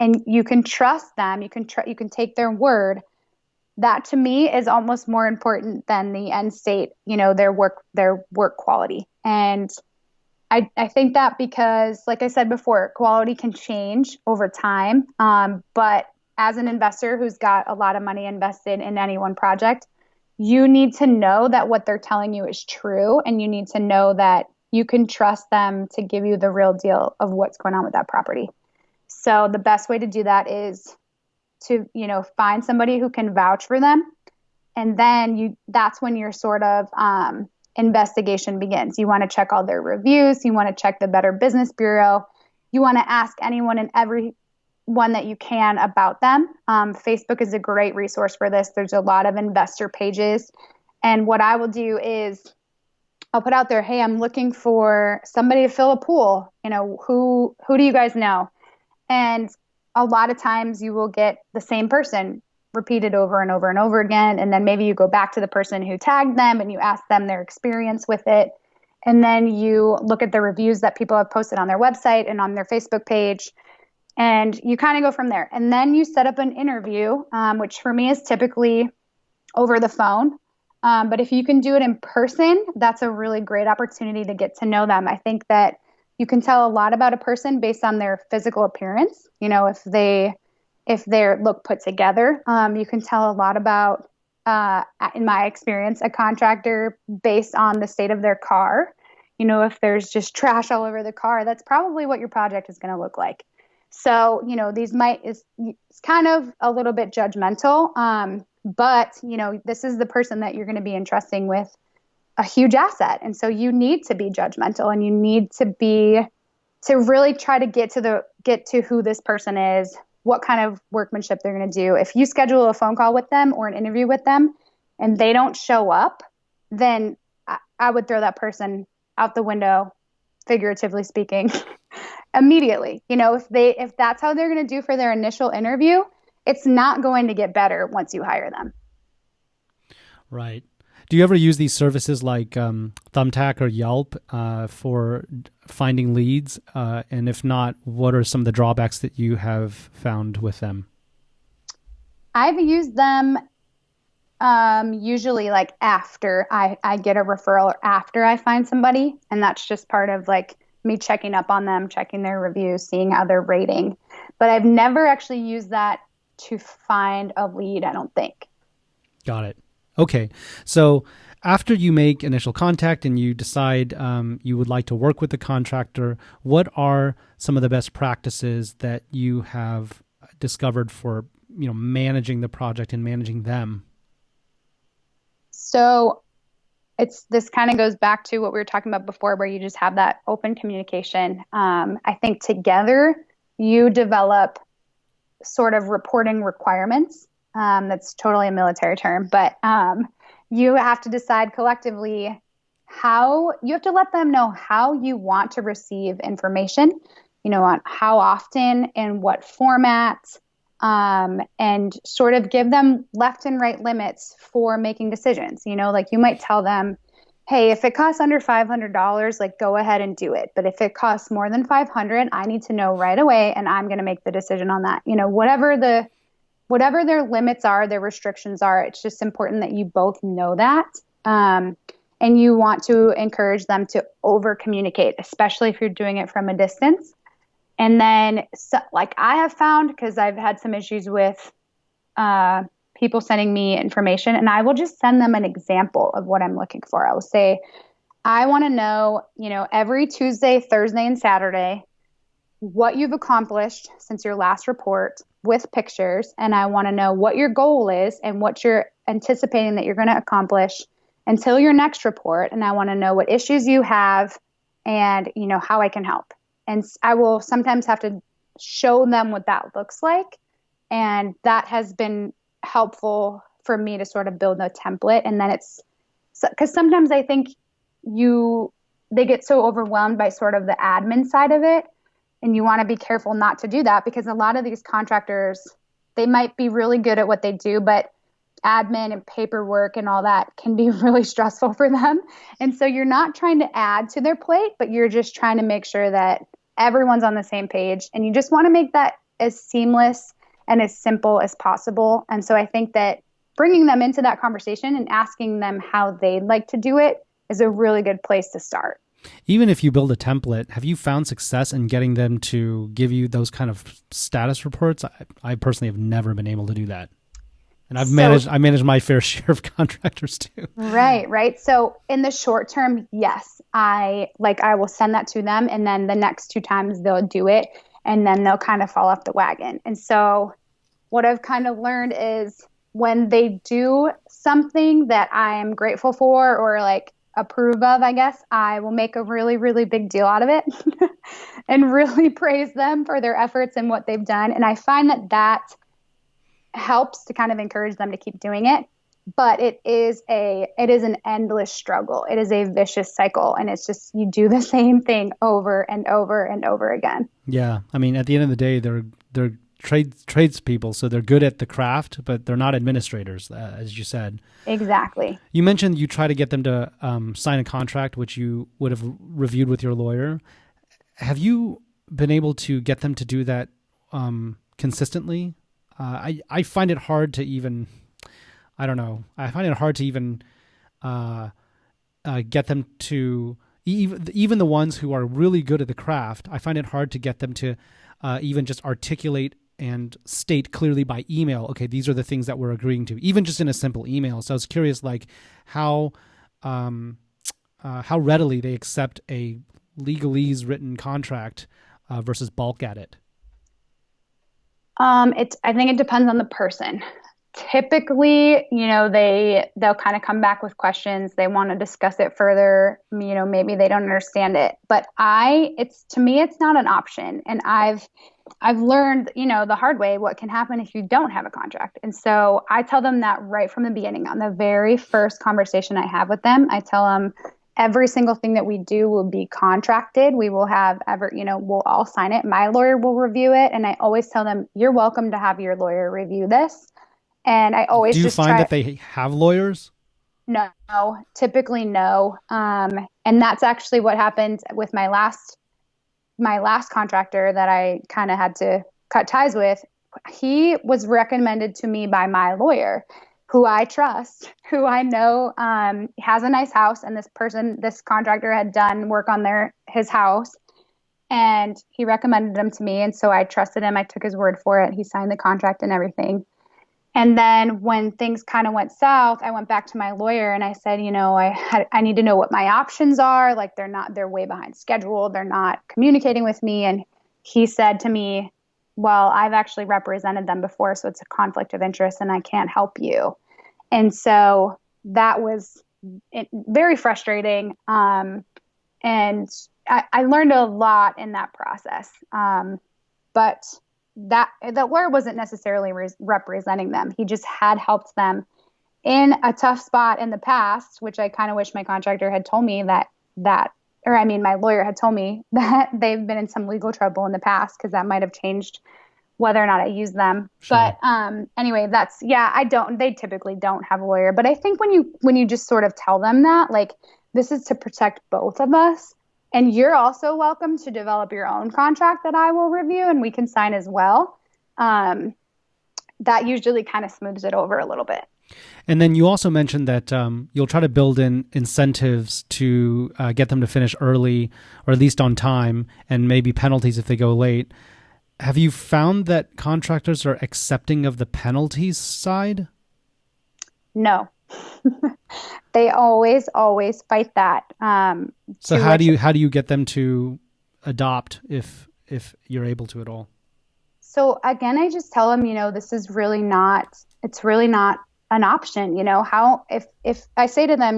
Speaker 2: and you can trust them. You can take their word. That to me is almost more important than the end state. Their work quality. And I think that because, like I said before, quality can change over time. But as an investor who's got a lot of money invested in any one project, you need to know that what they're telling you is true. And you need to know that you can trust them to give you the real deal of what's going on with that property. So the best way to do that is to, find somebody who can vouch for them. And then that's when your sort of investigation begins. You want to check all their reviews. You want to check the Better Business Bureau. You want to ask anyone and every one that you can about them. Facebook is a great resource for this. There's a lot of investor pages. And what I will do is I'll put out there, hey, I'm looking for somebody to fill a pool. Who do you guys know? And a lot of times you will get the same person repeated over and over and over again. And then maybe you go back to the person who tagged them and you ask them their experience with it. And then you look at the reviews that people have posted on their website and on their Facebook page. And you kind of go from there. And then you set up an interview, which for me is typically over the phone. But if you can do it in person, that's a really great opportunity to get to know them. I think that you can tell a lot about a person based on their physical appearance. If they look put together, you can tell a lot about, in my experience, a contractor based on the state of their car. If there's just trash all over the car, that's probably what your project is going to look like. So, it's kind of a little bit judgmental, but, this is the person that you're going to be entrusting with a huge asset. And so you need to be judgmental and you need to really try to get to who this person is, what kind of workmanship they're going to do. If you schedule a phone call with them or an interview with them and they don't show up, then I would throw that person out the window, figuratively speaking. Immediately. If that's how they're going to do for their initial interview, it's not going to get better once you hire them.
Speaker 1: Right. Do you ever use these services like Thumbtack or Yelp for finding leads? And if not, what are some of the drawbacks that you have found with them?
Speaker 2: I've used them usually like after I get a referral or after I find somebody. And that's just part of like me checking up on them, checking their reviews, seeing how they're rating. But I've never actually used that to find a lead, I don't think.
Speaker 1: Got it. Okay. So after you make initial contact and you decide you would like to work with the contractor, what are some of the best practices that you have discovered for, managing the project and managing them?
Speaker 2: So this kind of goes back to what we were talking about before, where you just have that open communication. I think together you develop sort of reporting requirements That's totally a military term, but you have to decide collectively how you have to let them know how you want to receive information, on how often and what format, and sort of give them left and right limits for making decisions. Like you might tell them, hey, if it costs under $500, like go ahead and do it. But if it costs more than 500, I need to know right away, and I'm going to make the decision on that. Whatever their limits are, their restrictions are, it's just important that you both know that. And you want to encourage them to over communicate, especially if you're doing it from a distance. And then, like I have found, because I've had some issues with people sending me information, and I will just send them an example of what I'm looking for. I will say, I want to know, every Tuesday, Thursday, and Saturday, what you've accomplished since your last report with pictures. And I want to know what your goal is and what you're anticipating that you're going to accomplish until your next report. And I want to know what issues you have and, how I can help. And I will sometimes have to show them what that looks like. And that has been helpful for me to sort of build a template. And then because sometimes I think they get so overwhelmed by sort of the admin side of it. And you want to be careful not to do that, because a lot of these contractors, they might be really good at what they do, but admin and paperwork and all that can be really stressful for them. And so you're not trying to add to their plate, but you're just trying to make sure that everyone's on the same page. And you just want to make that as seamless and as simple as possible. And so I think that bringing them into that conversation and asking them how they'd like to do it is a really good place to start.
Speaker 1: Even if you build a template, have you found success in getting them to give you those kind of status reports? I personally have never been able to do that. And I managed my fair share of contractors too.
Speaker 2: Right. So in the short term, yes, I will send that to them, and then the next 2 times they'll do it, and then they'll kind of fall off the wagon. And so what I've kind of learned is when they do something that I'm grateful for or like approve of, I guess, I will make a really, really big deal out of it and really praise them for their efforts and what they've done. And I find that helps to kind of encourage them to keep doing it. But it is an endless struggle. It is a vicious cycle. And it's just, you do the same thing over and over and over again.
Speaker 1: Yeah. I mean, at the end of the day, they're tradespeople, so they're good at the craft, but they're not administrators, as you said.
Speaker 2: Exactly.
Speaker 1: You mentioned you try to get them to sign a contract, which you would have reviewed with your lawyer. Have you been able to get them to do that consistently? I find it hard to even, I don't know. I find it hard to even get them to, even the ones who are really good at the craft, I find it hard to get them to even just articulate and state clearly by email, okay, these are the things that we're agreeing to, even just in a simple email. So I was curious, like how readily they accept a legalese written contract versus balk at it.
Speaker 2: I think it depends on the person. Typically, they'll kind of come back with questions. They want to discuss it further. Maybe they don't understand it, but to me, it's not an option. And I've learned, the hard way, what can happen if you don't have a contract. And so I tell them that right from the beginning. On the very first conversation I have with them, I tell them every single thing that we do will be contracted. We will have we'll all sign it. My lawyer will review it. And I always tell them, you're welcome to have your lawyer review this. And I always
Speaker 1: do you find that they have lawyers?
Speaker 2: No, typically no. And that's actually what happened with my last contractor that I kind of had to cut ties with. He was recommended to me by my lawyer, who I trust, who I know has a nice house, and this contractor had done work on his house, and he recommended him to me, and so I trusted him. I took his word for it. He signed the contract and everything. And then when things kind of went south, I went back to my lawyer and I said, I need to know what my options are. Like they're way behind schedule. They're not communicating with me. And he said to me, well, I've actually represented them before, so it's a conflict of interest and I can't help you. And so that was very frustrating. And I learned a lot in that process. But that the lawyer wasn't necessarily representing them. He just had helped them in a tough spot in the past, which I kind of wish my contractor had told me my lawyer had told me that they've been in some legal trouble in the past, because that might have changed whether or not I use them. Sure. But anyway, they typically don't have a lawyer. But I think when you just sort of tell them that, like, this is to protect both of us, and you're also welcome to develop your own contract that I will review and we can sign as well, that usually kind of smooths it over a little bit.
Speaker 1: And then you also mentioned that you'll try to build in incentives to get them to finish early, or at least on time, and maybe penalties if they go late. Have you found that contractors are accepting of the penalties side?
Speaker 2: No. They always fight that.
Speaker 1: So how do you get them to adopt if you're able to at all?
Speaker 2: So again, I just tell them, this is really not an option. How, if I say to them,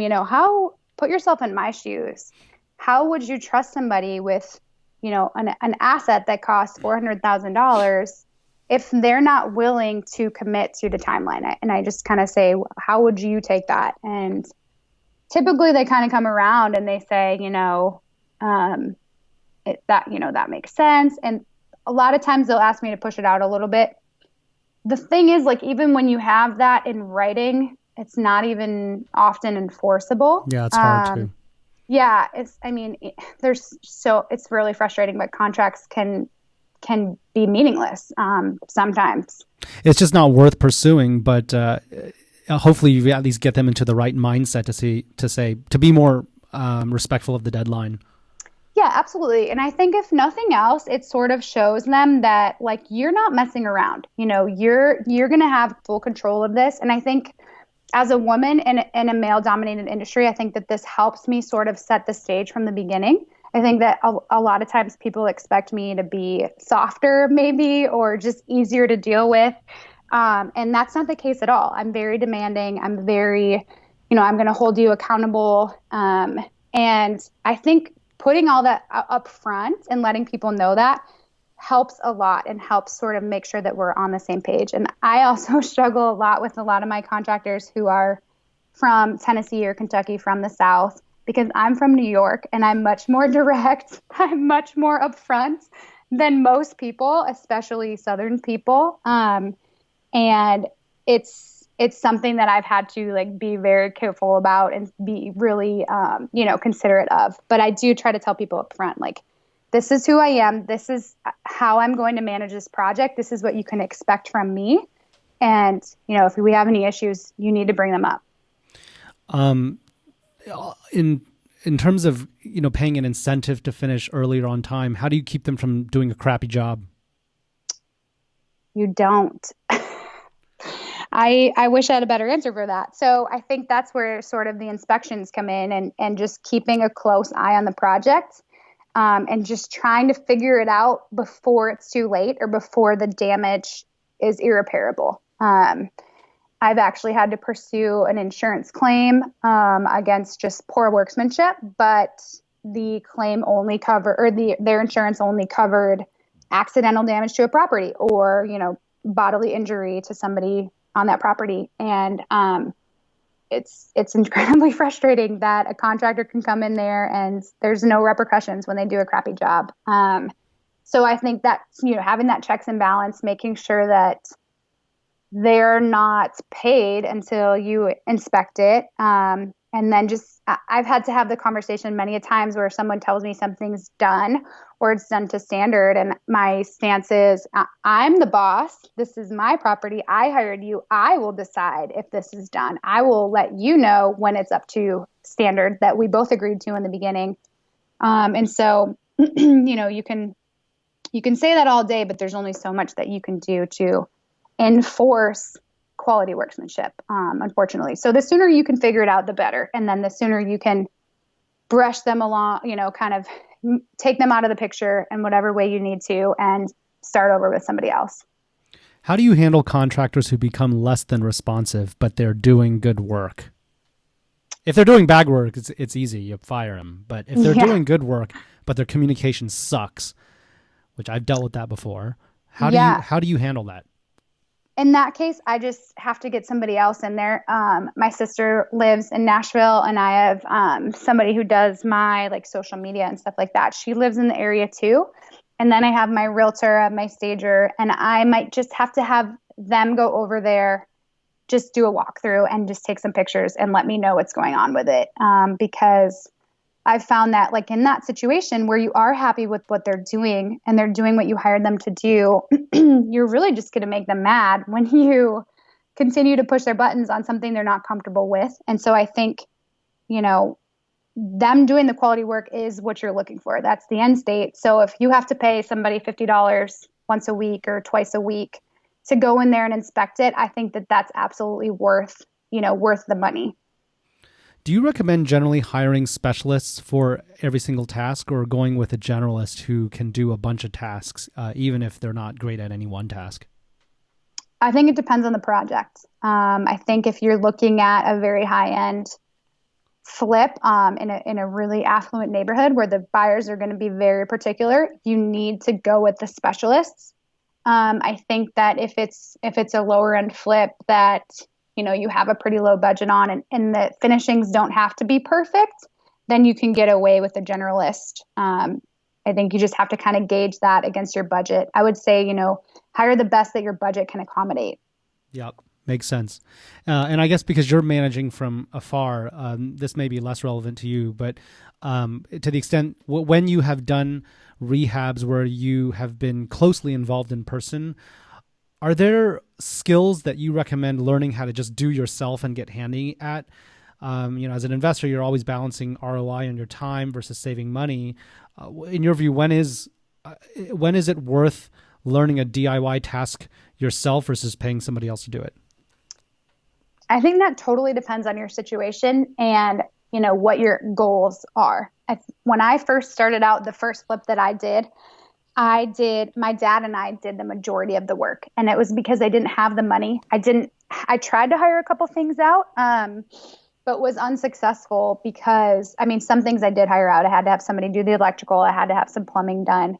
Speaker 2: put yourself in my shoes, how would you trust somebody with, an asset that costs $400,000 if they're not willing to commit to the timeline? And I just kind of say, how would you take that? And typically they kind of come around and they say, that makes sense. And a lot of times they'll ask me to push it out a little bit. The thing is, like, even when you have that in writing, it's not even often enforceable.
Speaker 1: Yeah, it's hard too.
Speaker 2: Yeah, it's really frustrating, but contracts can be meaningless sometimes.
Speaker 1: It's just not worth pursuing, but hopefully you at least get them into the right mindset to be more respectful of the deadline.
Speaker 2: Yeah, absolutely. And I think if nothing else, it sort of shows them that, like, you're not messing around. You're going to have full control of this. And I think as a woman in a male-dominated industry, I think that this helps me sort of set the stage from the beginning. I think that a lot of times people expect me to be softer maybe, or just easier to deal with. And that's not the case at all. I'm very demanding. I'm very, I'm going to hold you accountable. And I think putting all that up front and letting people know that helps a lot and helps sort of make sure that we're on the same page. And I also struggle a lot with a lot of my contractors who are from Tennessee or Kentucky, from the South, because I'm from New York and I'm much more direct. I'm much more upfront than most people, especially Southern people. And it's something that I've had to, like, be very careful about and be really, considerate of. But I do try to tell people up front, like, this is who I am. This is how I'm going to manage this project. This is what you can expect from me. And, if we have any issues, you need to bring them up.
Speaker 1: In terms of, paying an incentive to finish earlier on time, how do you keep them from doing a crappy job?
Speaker 2: You don't. I wish I had a better answer for that. So I think that's where sort of the inspections come in, and just keeping a close eye on the project, and just trying to figure it out before it's too late or before the damage is irreparable. I've actually had to pursue an insurance claim against just poor workmanship, but the claim only their insurance only covered accidental damage to a property or, bodily injury to somebody on that property. And it's incredibly frustrating that a contractor can come in there and there's no repercussions when they do a crappy job. So I think that, having that checks and balance, making sure that they're not paid until you inspect it. And then I've had to have the conversation many a times where someone tells me something's done or it's done to standard. And my stance is, I'm the boss. This is my property. I hired you. I will decide if this is done. I will let you know when it's up to standard that we both agreed to in the beginning. And so, you can say that all day, but there's only so much that you can do to enforce quality workmanship, unfortunately. So the sooner you can figure it out, the better. And then the sooner you can brush them along, kind of take them out of the picture in whatever way you need to and start over with somebody else.
Speaker 1: How do you handle contractors who become less than responsive, but they're doing good work? If they're doing bad work, it's easy. You fire them. But if they're doing good work, but their communication sucks, which I've dealt with that before,
Speaker 2: Yeah.
Speaker 1: How do you handle that?
Speaker 2: In that case, I just have to get somebody else in there. My sister lives in Nashville, and I have somebody who does my like social media and stuff like that. She lives in the area too. And then I have my realtor, my stager, and I might just have to have them go over there, just do a walkthrough and just take some pictures and let me know what's going on with it. Because I've found that like in that situation where you are happy with what they're doing and they're doing what you hired them to do, you're really just going to make them mad when you continue to push their buttons on something they're not comfortable with. And so I think, you know, them doing the quality work is what you're looking for. That's the end state. So if you have to pay somebody $50 once a week or twice a week to go in there and inspect it, I think that that's absolutely worth the money.
Speaker 1: Do you recommend generally hiring specialists for every single task, or going with a generalist who can do a bunch of tasks, even if they're not great at any one task?
Speaker 2: I think it depends on the project. I think if you're looking at a very high-end flip in a really affluent neighborhood where the buyers are going to be very particular, you need to go with the specialists. I think that if it's a lower-end flip that you have a pretty low budget on and the finishings don't have to be perfect, then you can get away with a generalist. I think you just have to kind of gauge that against your budget. I would say, hire the best that your budget can accommodate.
Speaker 1: Yep. Makes sense. And I guess because you're managing from afar, this may be less relevant to you, but to the extent when you have done rehabs where you have been closely involved in person, are there skills that you recommend learning how to just do yourself and get handy at? As an investor, you're always balancing ROI on your time versus saving money. In your view, when is it worth learning a DIY task yourself versus paying somebody else to do it?
Speaker 2: I think that totally depends on your situation and, what your goals are. When I first started out, the first flip that my dad and I did the majority of the work, and it was because I didn't have the money. I tried to hire a couple things out, but was unsuccessful because, some things I did hire out. I had to have somebody do the electrical. I had to have some plumbing done.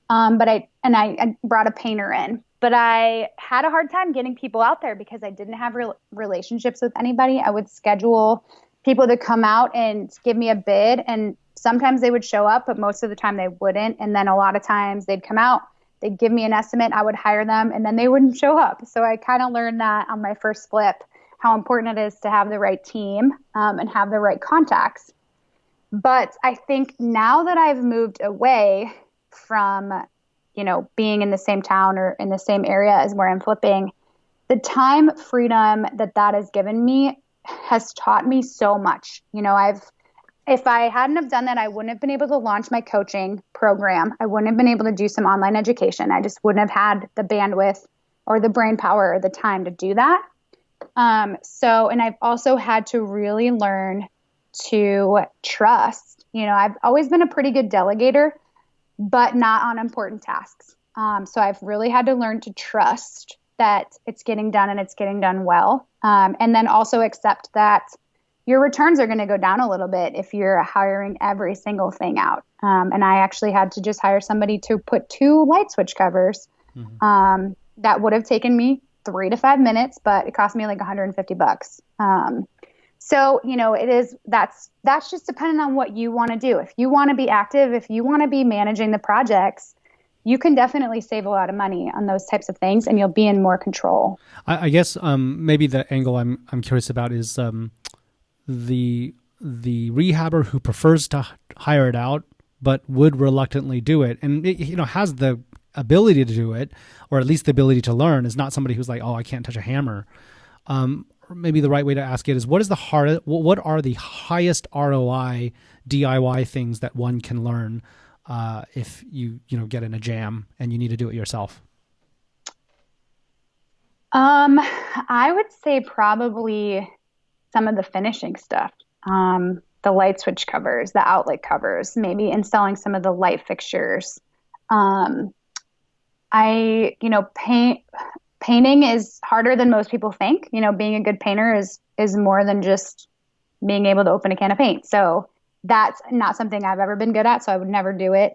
Speaker 2: But I brought a painter in, but I had a hard time getting people out there because I didn't have relationships with anybody. I would schedule people to come out and give me a bid, and sometimes they would show up, but most of the time they wouldn't. And then a lot of times they'd come out, they'd give me an estimate, I would hire them, and then they wouldn't show up. So I kind of learned that on my first flip, how important it is to have the right team and have the right contacts. But I think now that I've moved away from, being in the same town or in the same area as where I'm flipping, the time freedom that has given me has taught me so much. If I hadn't have done that, I wouldn't have been able to launch my coaching program. I wouldn't have been able to do some online education. I just wouldn't have had the bandwidth or the brain power or the time to do that. And I've also had to really learn to trust. I've always been a pretty good delegator, but not on important tasks. So I've really had to learn to trust that it's getting done and it's getting done well. And then also accept that your returns are going to go down a little bit if you're hiring every single thing out. And I actually had to just hire somebody to put 2 light switch covers. That would have taken me 3 to 5 minutes, but it cost me like $150. So, that's just dependent on what you want to do. If you want to be active, if you want to be managing the projects, you can definitely save a lot of money on those types of things, and you'll be in more control.
Speaker 1: I guess maybe the angle I'm curious about is the rehabber who prefers to hire it out but would reluctantly do it, and has the ability to do it, or at least the ability to learn, is not somebody who's like, oh, I can't touch a hammer. Or maybe the right way to ask it is, what are the highest ROI DIY things that one can learn if you get in a jam and you need to do it yourself?
Speaker 2: I would say probably some of the finishing stuff, the light switch covers, the outlet covers, maybe installing some of the light fixtures. Painting is harder than most people think. Being a good painter is more than just being able to open a can of paint. So that's not something I've ever been good at, so I would never do it.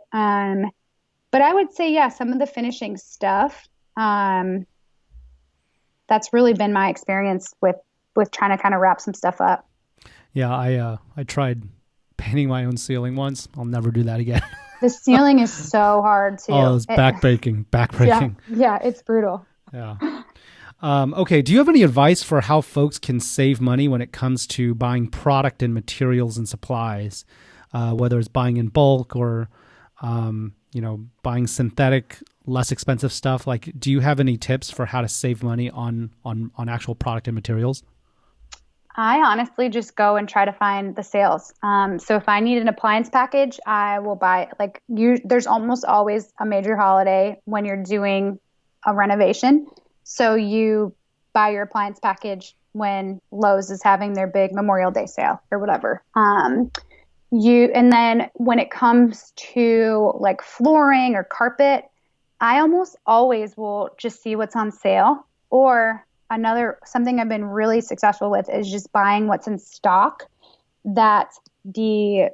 Speaker 2: But I would say, yeah, some of the finishing stuff, um, that's really been my experience with trying to kind of wrap some stuff up.
Speaker 1: Yeah, I tried painting my own ceiling once. I'll never do that again.
Speaker 2: The ceiling is so hard
Speaker 1: Oh,
Speaker 2: too.
Speaker 1: it's back
Speaker 2: Yeah,
Speaker 1: breaking.
Speaker 2: yeah, it's brutal.
Speaker 1: Yeah. Okay. Do you have any advice for how folks can save money when it comes to buying product and materials and supplies, whether it's buying in bulk or, buying synthetic, less expensive stuff? Like, do you have any tips for how to save money on actual product and materials?
Speaker 2: I honestly just go and try to find the sales. So if I need an appliance package, I will buy like you. There's almost always a major holiday when you're doing a renovation. So you buy your appliance package when Lowe's is having their big Memorial Day sale or whatever. And then when it comes to like flooring or carpet, I almost always will just see what's on sale. Or another something I've been really successful with is just buying what's in stock that the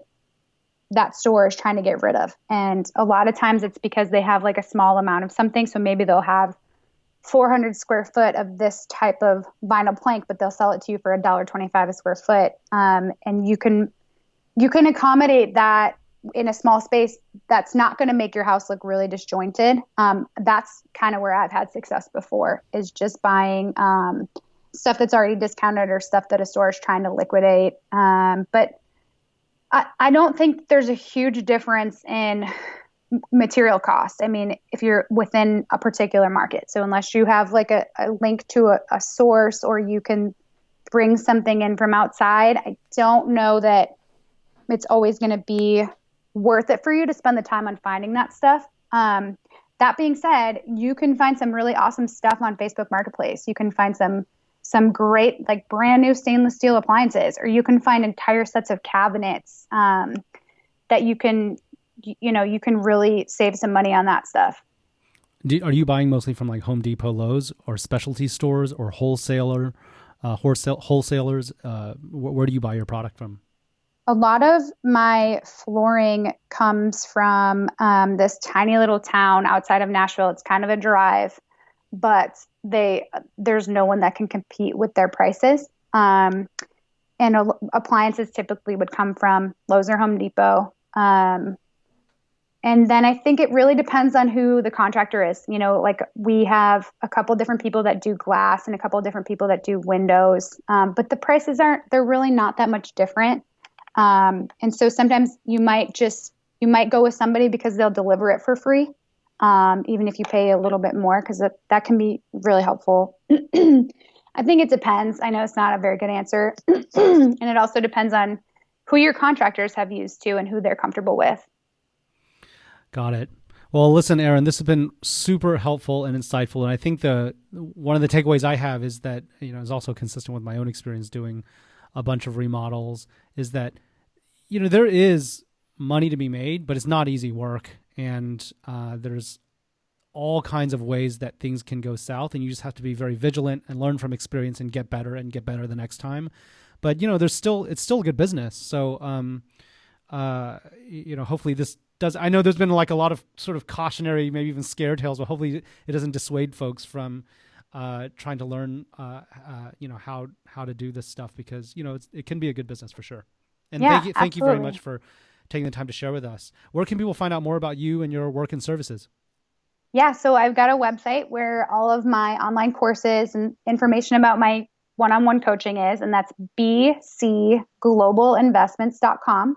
Speaker 2: that store is trying to get rid of. And a lot of times it's because they have like a small amount of something. So maybe they'll have 400 square foot of this type of vinyl plank, but they'll sell it to you for $1.25 a square foot. And you can accommodate that in a small space. That's not going to make your house look really disjointed. That's kind of where I've had success before, is just buying stuff that's already discounted or stuff that a store is trying to liquidate. But I don't think there's a huge difference in material cost. I mean, if you're within a particular market. So unless you have like a link to a source, or you can bring something in from outside, I don't know that it's always going to be worth it for you to spend the time on finding that stuff. That being said, you can find some really awesome stuff on Facebook Marketplace. You can find some great like brand new stainless steel appliances, or you can find entire sets of cabinets that you can really save some money on that stuff.
Speaker 1: Are you buying mostly from like Home Depot, Lowe's, or specialty stores, or wholesalers? Where do you buy your product from?
Speaker 2: A lot of my flooring comes from this tiny little town outside of Nashville. It's kind of a drive, but there's no one that can compete with their prices. And appliances typically would come from Lowe's or Home Depot. And then I think it really depends on who the contractor is. You know, like we have a couple different people that do glass and a couple different people that do windows. But the prices they're really not that much different. And so sometimes you might go with somebody because they'll deliver it for free. Even if you pay a little bit more, because that can be really helpful. I think it depends. I know it's not a very good answer. And it also depends on who your contractors have used too and who they're comfortable with.
Speaker 1: Got it. Well, listen, Erin, this has been super helpful and insightful. And I think one of the takeaways I have is that, is also consistent with my own experience doing a bunch of remodels, is that, there is money to be made, but it's not easy work. And there's all kinds of ways that things can go south, and you just have to be very vigilant and learn from experience and get better the next time. But, it's still a good business. So, hopefully this does. I know there's been like a lot of sort of cautionary, maybe even scare tales, but hopefully it doesn't dissuade folks from trying to learn, how to do this stuff, because, it can be a good business for sure. And
Speaker 2: Yeah,
Speaker 1: thank you very
Speaker 2: absolutely.
Speaker 1: much for taking the time to share with us. Where can people find out more about you and your work and services?
Speaker 2: Yeah, so I've got a website where all of my online courses and information about my one-on-one coaching is, and that's bcglobalinvestments.com.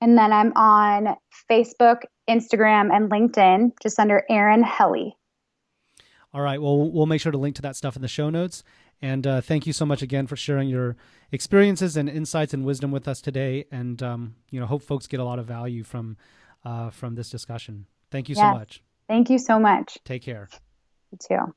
Speaker 2: And then I'm on Facebook, Instagram, and LinkedIn, just under Erin Helle.
Speaker 1: All right. Well, we'll make sure to link to that stuff in the show notes. And thank you so much again for sharing your experiences and insights and wisdom with us today. And hope folks get a lot of value from this discussion. Thank you so
Speaker 2: Yes,
Speaker 1: much.
Speaker 2: thank you so much.
Speaker 1: Take care.
Speaker 2: You too.